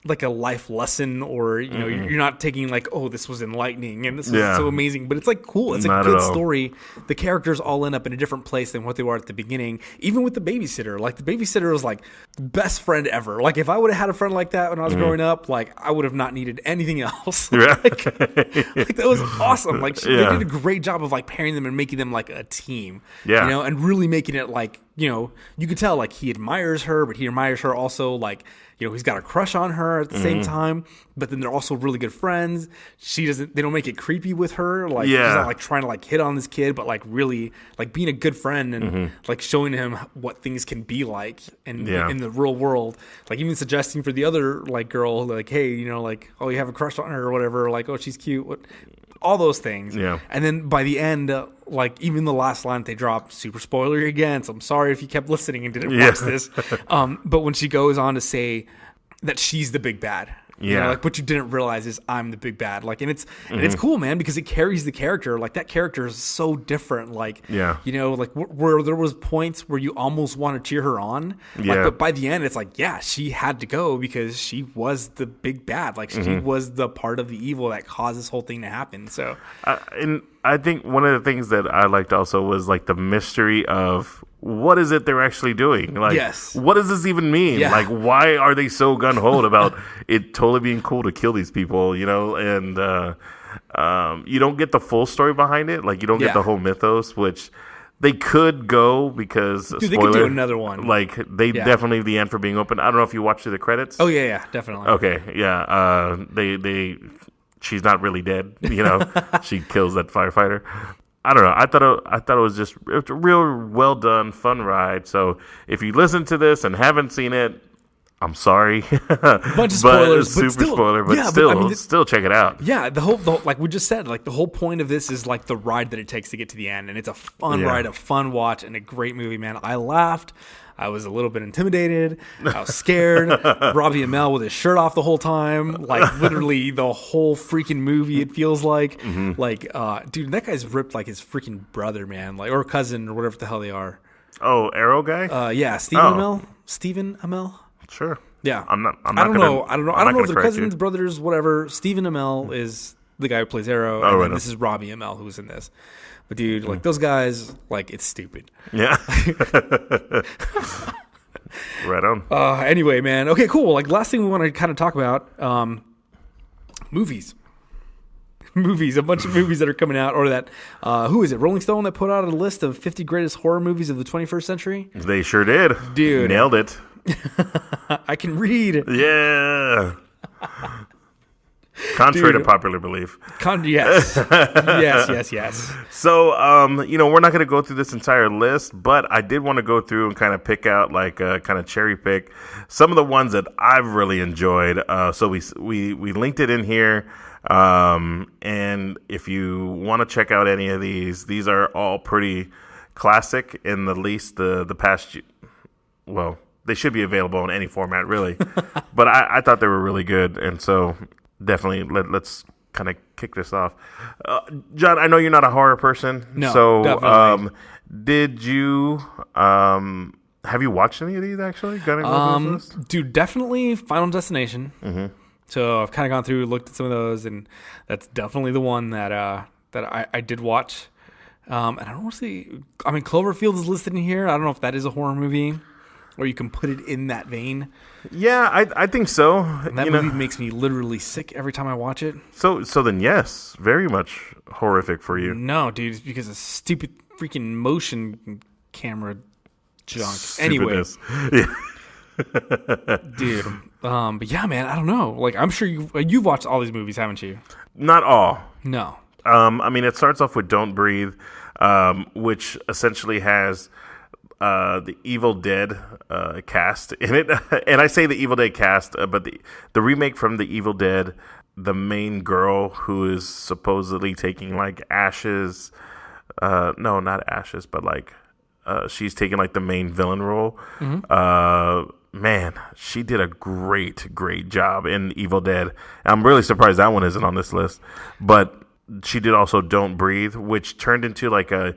like a life lesson or you're not taking like, oh, this was enlightening and this was so amazing, but it's like cool. It's a good story. The characters all end up in a different place than what they were at the beginning. Even with the babysitter, like the babysitter was like best friend ever. Like if I would have had a friend like that when I was growing up, like I would have not needed anything else. like that was awesome. Like they did a great job of like pairing them and making them like a team. Yeah, and really making it like you could tell like he admires her, but he admires her also like. He's got a crush on her at the same time, but then they're also really good friends. They don't make it creepy with her. Like, she's not like trying to like hit on this kid, but like really like being a good friend and like showing him what things can be like in the real world. Like even suggesting for the other like girl, like, hey, like, oh, you have a crush on her or whatever. Like, oh, she's cute. All those things. Yeah. And then by the end, like even the last line they drop, super spoilery again. So I'm sorry if you kept listening and didn't watch this. But when she goes on to say that she's the big bad. Like what you didn't realize is I'm the big bad. Like, and it's cool, man, because it carries the character. Like that character is so different. Like, like where there was points where you almost want to cheer her on. Like, but by the end, it's like, she had to go because she was the big bad. Like she was the part of the evil that caused this whole thing to happen. So, and I think one of the things that I liked also was like the mystery of what is it they're actually doing? Like, what does this even mean? Yeah. Like, why are they so gun-ho about it totally being cool to kill these people, And you don't get the full story behind it. Like, you don't get the whole mythos, which they could go because, spoiler, they could do another one. Like, they definitely the end for being open. I don't know if you watched through the credits. Oh, yeah, definitely. Okay, yeah. She's not really dead, She kills that firefighter. I don't know. I thought it was just a real well done, fun ride. So if you listen to this and haven't seen it, I'm sorry. Bunch of spoilers, but super spoiler. But still check it out. Yeah, the whole like we just said, like the whole point of this is like the ride that it takes to get to the end, and it's a fun ride, a fun watch, and a great movie, man. I laughed. I was a little bit intimidated. I was scared. Robbie Amell with his shirt off the whole time. Like, literally the whole freaking movie, it feels like. Like, dude, that guy's ripped like his freaking brother, man. Like, or cousin, or whatever the hell they are. Oh, Arrow guy? Yeah, Stephen Amell? Sure. Yeah. I don't know if they're cousins, brothers, whatever. Stephen Amell is the guy who plays Arrow. And then this is Robbie Amell who's in this. But dude, like those guys, like it's stupid. Yeah. Right on. Anyway, man. Okay, cool. Like last thing we want to kind of talk about, movies. A bunch of movies that are coming out, or that who is it? Rolling Stone that put out a list of 50 greatest horror movies of the 21st century. They sure did, dude. Nailed it. I can read. Yeah. Contrary to popular belief. Yes. Yes. So, we're not going to go through this entire list, but I did want to go through and kind of pick out, like, kind of cherry pick some of the ones that I've really enjoyed. So we linked it in here. And if you want to check out any of these are all pretty classic in the least the past. Well, they should be available in any format, really. But I thought they were really good, and so. Definitely, let's kind of kick this off. John, I know you're not a horror person. No, so definitely. Did you have you watched any of these actually? Dude, definitely Final Destination. Mm-hmm. So I've kind of gone through, looked at some of those, and that's definitely the one that I did watch. And I don't see. I mean, Cloverfield is listed in here. I don't know if that is a horror movie, or you can put it in that vein. Yeah, I think so. And that movie makes me literally sick every time I watch it. So then, yes, very much horrific for you. No, dude, it's because of stupid freaking motion camera junk. Stupidness. Anyway, dude. But yeah, man, I don't know. Like, I'm sure you've watched all these movies, haven't you? Not all. No. I mean, it starts off with Don't Breathe, which essentially has the Evil Dead cast in it. And I say the Evil Dead cast, but the remake from the Evil Dead, the main girl who is supposedly taking like ashes. No, not ashes, but like she's taking like the main villain role. Man, she did a great job in Evil Dead. I'm really surprised that one isn't on this list. But she did also Don't Breathe, which turned into like a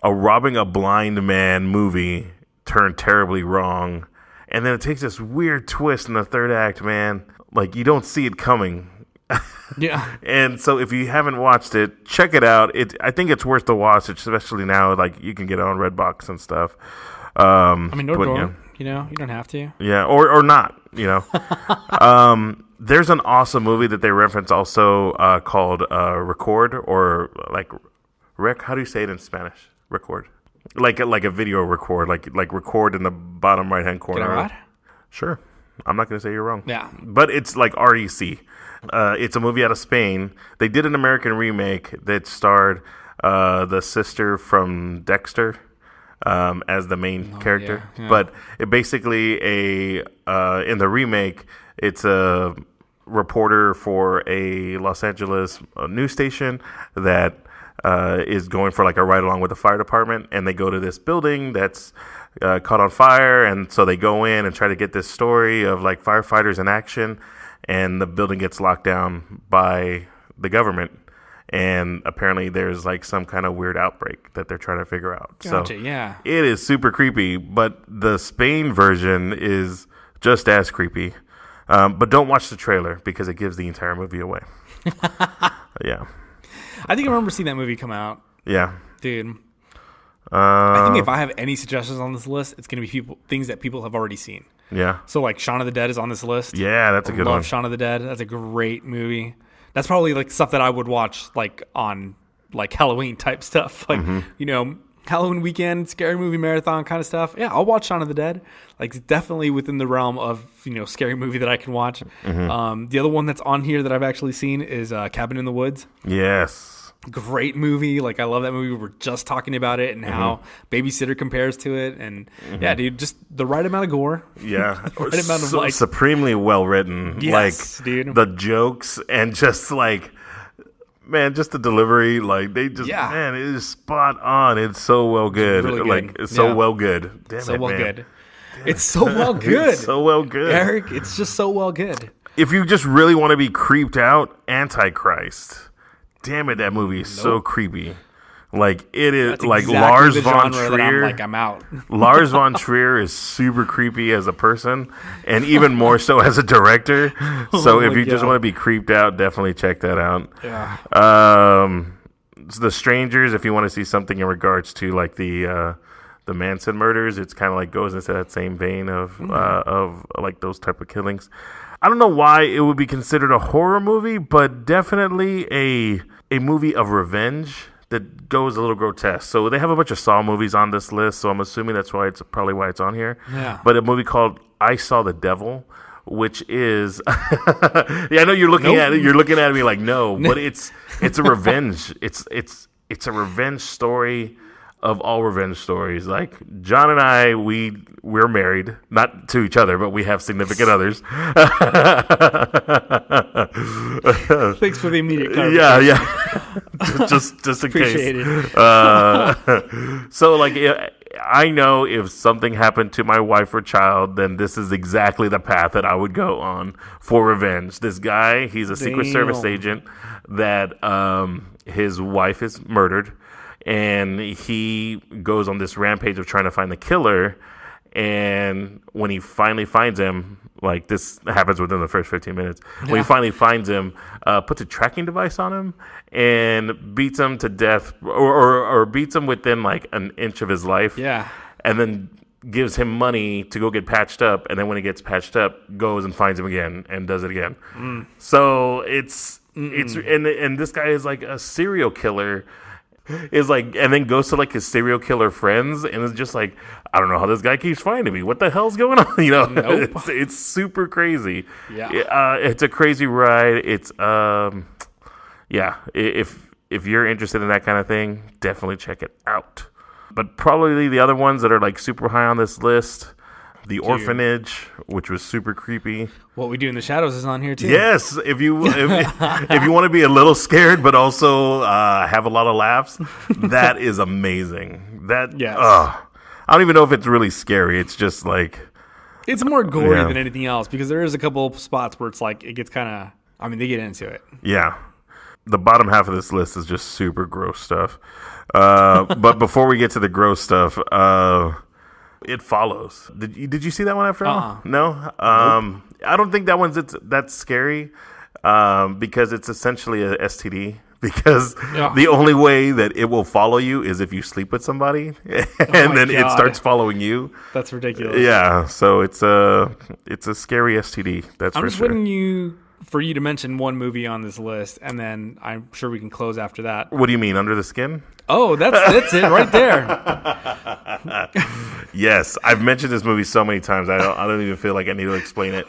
robbing a blind man movie turned terribly wrong. And then it takes this weird twist in the third act, man. Like, you don't see it coming. Yeah. And so if you haven't watched it, check it out. I think it's worth the watch, especially now. Like, you can get it on Redbox and stuff. I mean, no door. You know, you don't have to. Yeah, or not, you know. There's an awesome movie that they reference also called Record, or like Rec. How do you say it in Spanish? Record. Like a video record, like record in the bottom right-hand corner. Get it right? Sure. I'm not going to say you're wrong. Yeah. But it's like REC. It's a movie out of Spain. They did an American remake that starred the sister from Dexter as the main character. Yeah. But it basically in the remake, it's a reporter for a Los Angeles news station that is going for like a ride along with the fire department, and they go to this building that's caught on fire, and so they go in and try to get this story of like firefighters in action, and the building gets locked down by the government, and apparently there's like some kind of weird outbreak that they're trying to figure out. Gotcha, So yeah. it is super creepy, but the Spain version is just as creepy. But don't watch the trailer because it gives the entire movie away. Yeah. I think I remember seeing that movie come out. Yeah. Dude. I think if I have any suggestions on this list, it's going to be things that people have already seen. Yeah. So, like, Shaun of the Dead is on this list. Yeah, that's a good one. Love Shaun of the Dead. That's a great movie. That's probably, like, stuff that I would watch, like, on, like, Halloween type stuff. Like, you know, Halloween weekend, scary movie marathon kind of stuff. Yeah, I'll watch Shaun of the Dead. Like, it's definitely within the realm of, you know, scary movie that I can watch. The other one that's on here that I've actually seen is Cabin in the Woods. Yes. Great movie. Like, I love that movie. We were just talking about it and how Babysitter compares to it. And yeah, dude, just the right amount of gore. Yeah. Right amount of, like, supremely well written. Yes, like, dude. The jokes and just like, man, just the delivery. Like, they just, man, it is spot on. It's so well good. Really good. Like, it's so well good. Damn so it, well man. good. It's so well good. It's so well good. Eric, it's just so well good. If you just really want to be creeped out, Antichrist. Damn it, that movie is so creepy. Like, it is. That's like exactly Lars the von genre that I'm Trier. like, I'm out. Lars von Trier is super creepy as a person, and even more so as a director. So if you just want to be creeped out, definitely check that out. Yeah. The Strangers, if you want to see something in regards to like the Manson murders, it's kind of like goes into that same vein of like those type of killings. I don't know why it would be considered a horror movie, but definitely a movie of revenge that goes a little grotesque. So they have a bunch of Saw movies on this list, so I'm assuming that's why probably why it's on here. Yeah. But a movie called I Saw the Devil, which is yeah, I know you're looking at it. You're looking at me like no, but it's a revenge. It's a revenge story of all revenge stories. Like, John and I, we're married, not to each other, but we have significant others. Thanks for the immediate clarification. Yeah. just in Appreciate case. it. So, like, I know if something happened to my wife or child, then this is exactly the path that I would go on for revenge. This guy, he's a Secret Service agent that his wife is murdered. And he goes on this rampage of trying to find the killer. And when he finally finds him, Like, this happens within the first 15 minutes. When he finally finds him, puts a tracking device on him and beats him to death, or beats him within, like, an inch of his life. Yeah. And then gives him money to go get patched up. And then when he gets patched up, goes and finds him again and does it again. So and this guy is like a serial killer. Is like, and then goes to like his serial killer friends, and it's just like, I don't know how this guy keeps finding me. What the hell's going on? You know, Nope. it's super crazy. Yeah, it's a crazy ride. It's yeah. If you're interested in that kind of thing, definitely check it out. But probably the other ones that are like super high on this list. The Orphanage, which was super creepy. What We Do in the Shadows is on here too. Yes, if you want to be a little scared but also have a lot of laughs, that is amazing. Yes. I don't even know if it's really scary. It's just like, it's more gory than anything else, because there is a couple spots where it's like it gets kind of. I mean, they get into it. Yeah, the bottom half of this list is just super gross stuff. But before we get to the gross stuff. It Follows. Did you see that one after all? No? Nope. I don't think that one's that's scary because it's essentially a STD. Because the only way that it will follow you is if you sleep with somebody, and then it starts following you. That's ridiculous. Yeah, so it's a scary STD. That's I'm for just sure. waiting for you to mention one movie on this list, and then I'm sure we can close after that. What do you mean, Under the Skin? Oh, that's it right there. Yes, I've mentioned this movie so many times. I don't even feel like I need to explain it.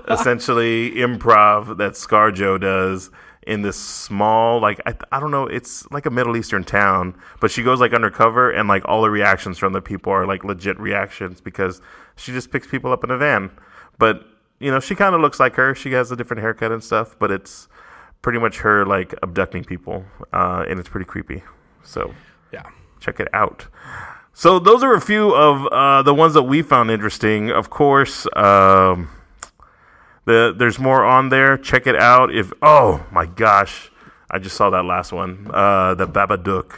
Essentially, improv that ScarJo does in this small, like, I don't know, it's like a Middle Eastern town, but she goes like undercover, and like all the reactions from the people are like legit reactions because she just picks people up in a van. But you know, she kind of looks like her. She has a different haircut and stuff, but it's pretty much her like abducting people, and it's pretty creepy. So yeah, check it out. So those are a few of the ones that we found interesting. Of course, there's more on there. Check it out. Oh my gosh, I just saw that last one. The Babadook.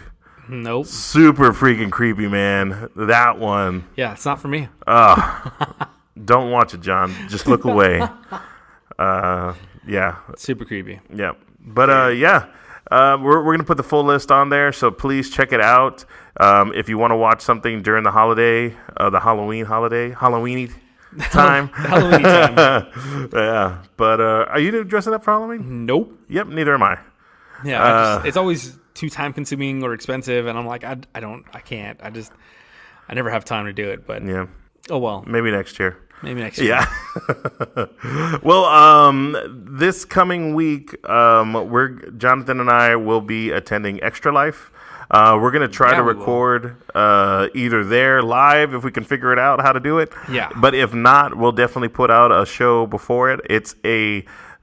Nope. Super freaking creepy, man. That one. Yeah, it's not for me. Don't watch it, John. Just look away. Yeah. Super creepy. Yeah. But yeah. We're going to put the full list on there, so please check it out. If you want to watch something during the holiday, the Halloweenie time. Halloween time. Yeah. But are you dressing up for Halloween? Nope. Yep, neither am I. Yeah, it's always too time consuming or expensive, and I'm like, I can't. I never have time to do it, but Yeah. oh well. Maybe next year. Yeah. Well, this coming week, Jonathan and I will be attending Extra Life. We're going to try to record either there live if we can figure it out how to do it. Yeah. But if not, we'll definitely put out a show before it. It's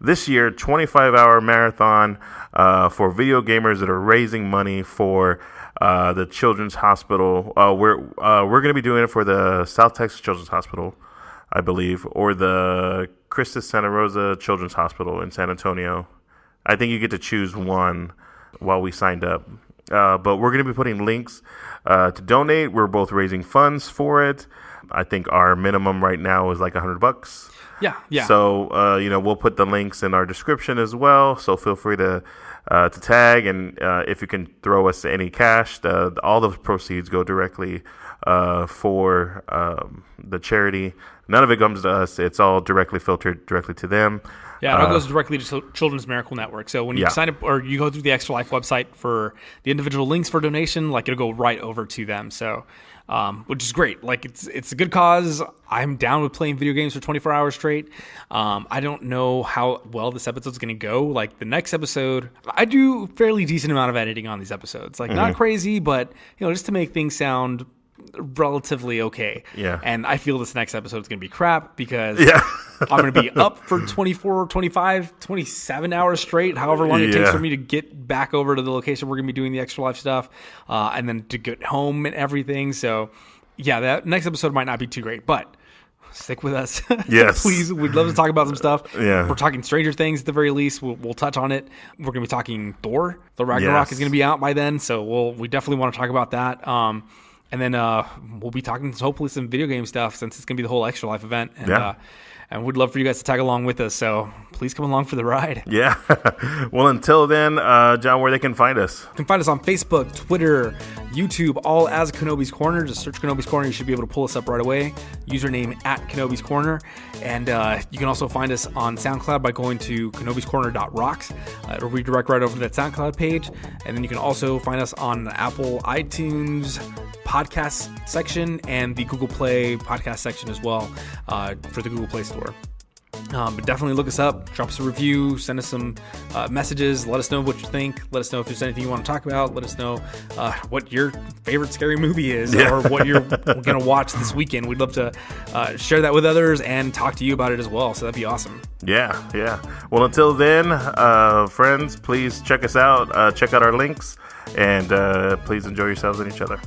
this year 25-hour marathon for video gamers that are raising money for the Children's Hospital. We're going to be doing it for the South Texas Children's Hospital, I believe, or the Christus Santa Rosa Children's Hospital in San Antonio. I think you get to choose one while we signed up. But we're going to be putting links to donate. We're both raising funds for it. I think our minimum right now is like $100. Yeah. So, we'll put the links in our description as well. So feel free to tag, and if you can throw us any cash, all the proceeds go directly for the charity. None of it comes to us. It's all directly filtered directly to them. Yeah, it all goes directly to Children's Miracle Network. So when you sign up or you go through the Extra Life website for the individual links for donation, like it'll go right over to them. So, which is great. Like it's a good cause. I'm down with playing video games for 24 hours straight. I don't know how well this episode's going to go. Like the next episode, I do fairly decent amount of editing on these episodes. Like not crazy, but just to make things sound relatively okay. Yeah. And I feel this next episode is going to be crap because I'm going to be up for 24, 25, 27 hours straight, however long it takes for me to get back over to the location we're going to be doing the Extra Life stuff, and then to get home and everything. So, yeah, that next episode might not be too great, but stick with us. Yes. Please, we'd love to talk about some stuff. Yeah. We're talking Stranger Things at the very least. We'll touch on it. We're going to be talking Thor. The Ragnarok is going to be out by then, so we definitely want to talk about that. And then we'll be talking hopefully some video game stuff since it's going to be the whole Extra Life event. And and we'd love for you guys to tag along with us. So please come along for the ride. Yeah. Well, until then, John, where they can find us? You can find us on Facebook, Twitter, YouTube, all as Kenobi's Corner. Just search Kenobi's Corner. You should be able to pull us up right away. Username at Kenobi's Corner. And you can also find us on SoundCloud by going to kenobiscorner.rocks. It'll redirect right over to that SoundCloud page. And then you can also find us on Apple iTunes podcast section and the Google Play podcast section as well for the Google Play Store. But definitely look us up, drop us a review, send us some messages, let us know what you think, let us know if there's anything you want to talk about, let us know what your favorite scary movie is or what you're going to watch this weekend. We'd love to share that with others and talk to you about it as well, so that'd be awesome. Yeah. Well, until then, friends, please check us out, check out our links, and please enjoy yourselves and each other.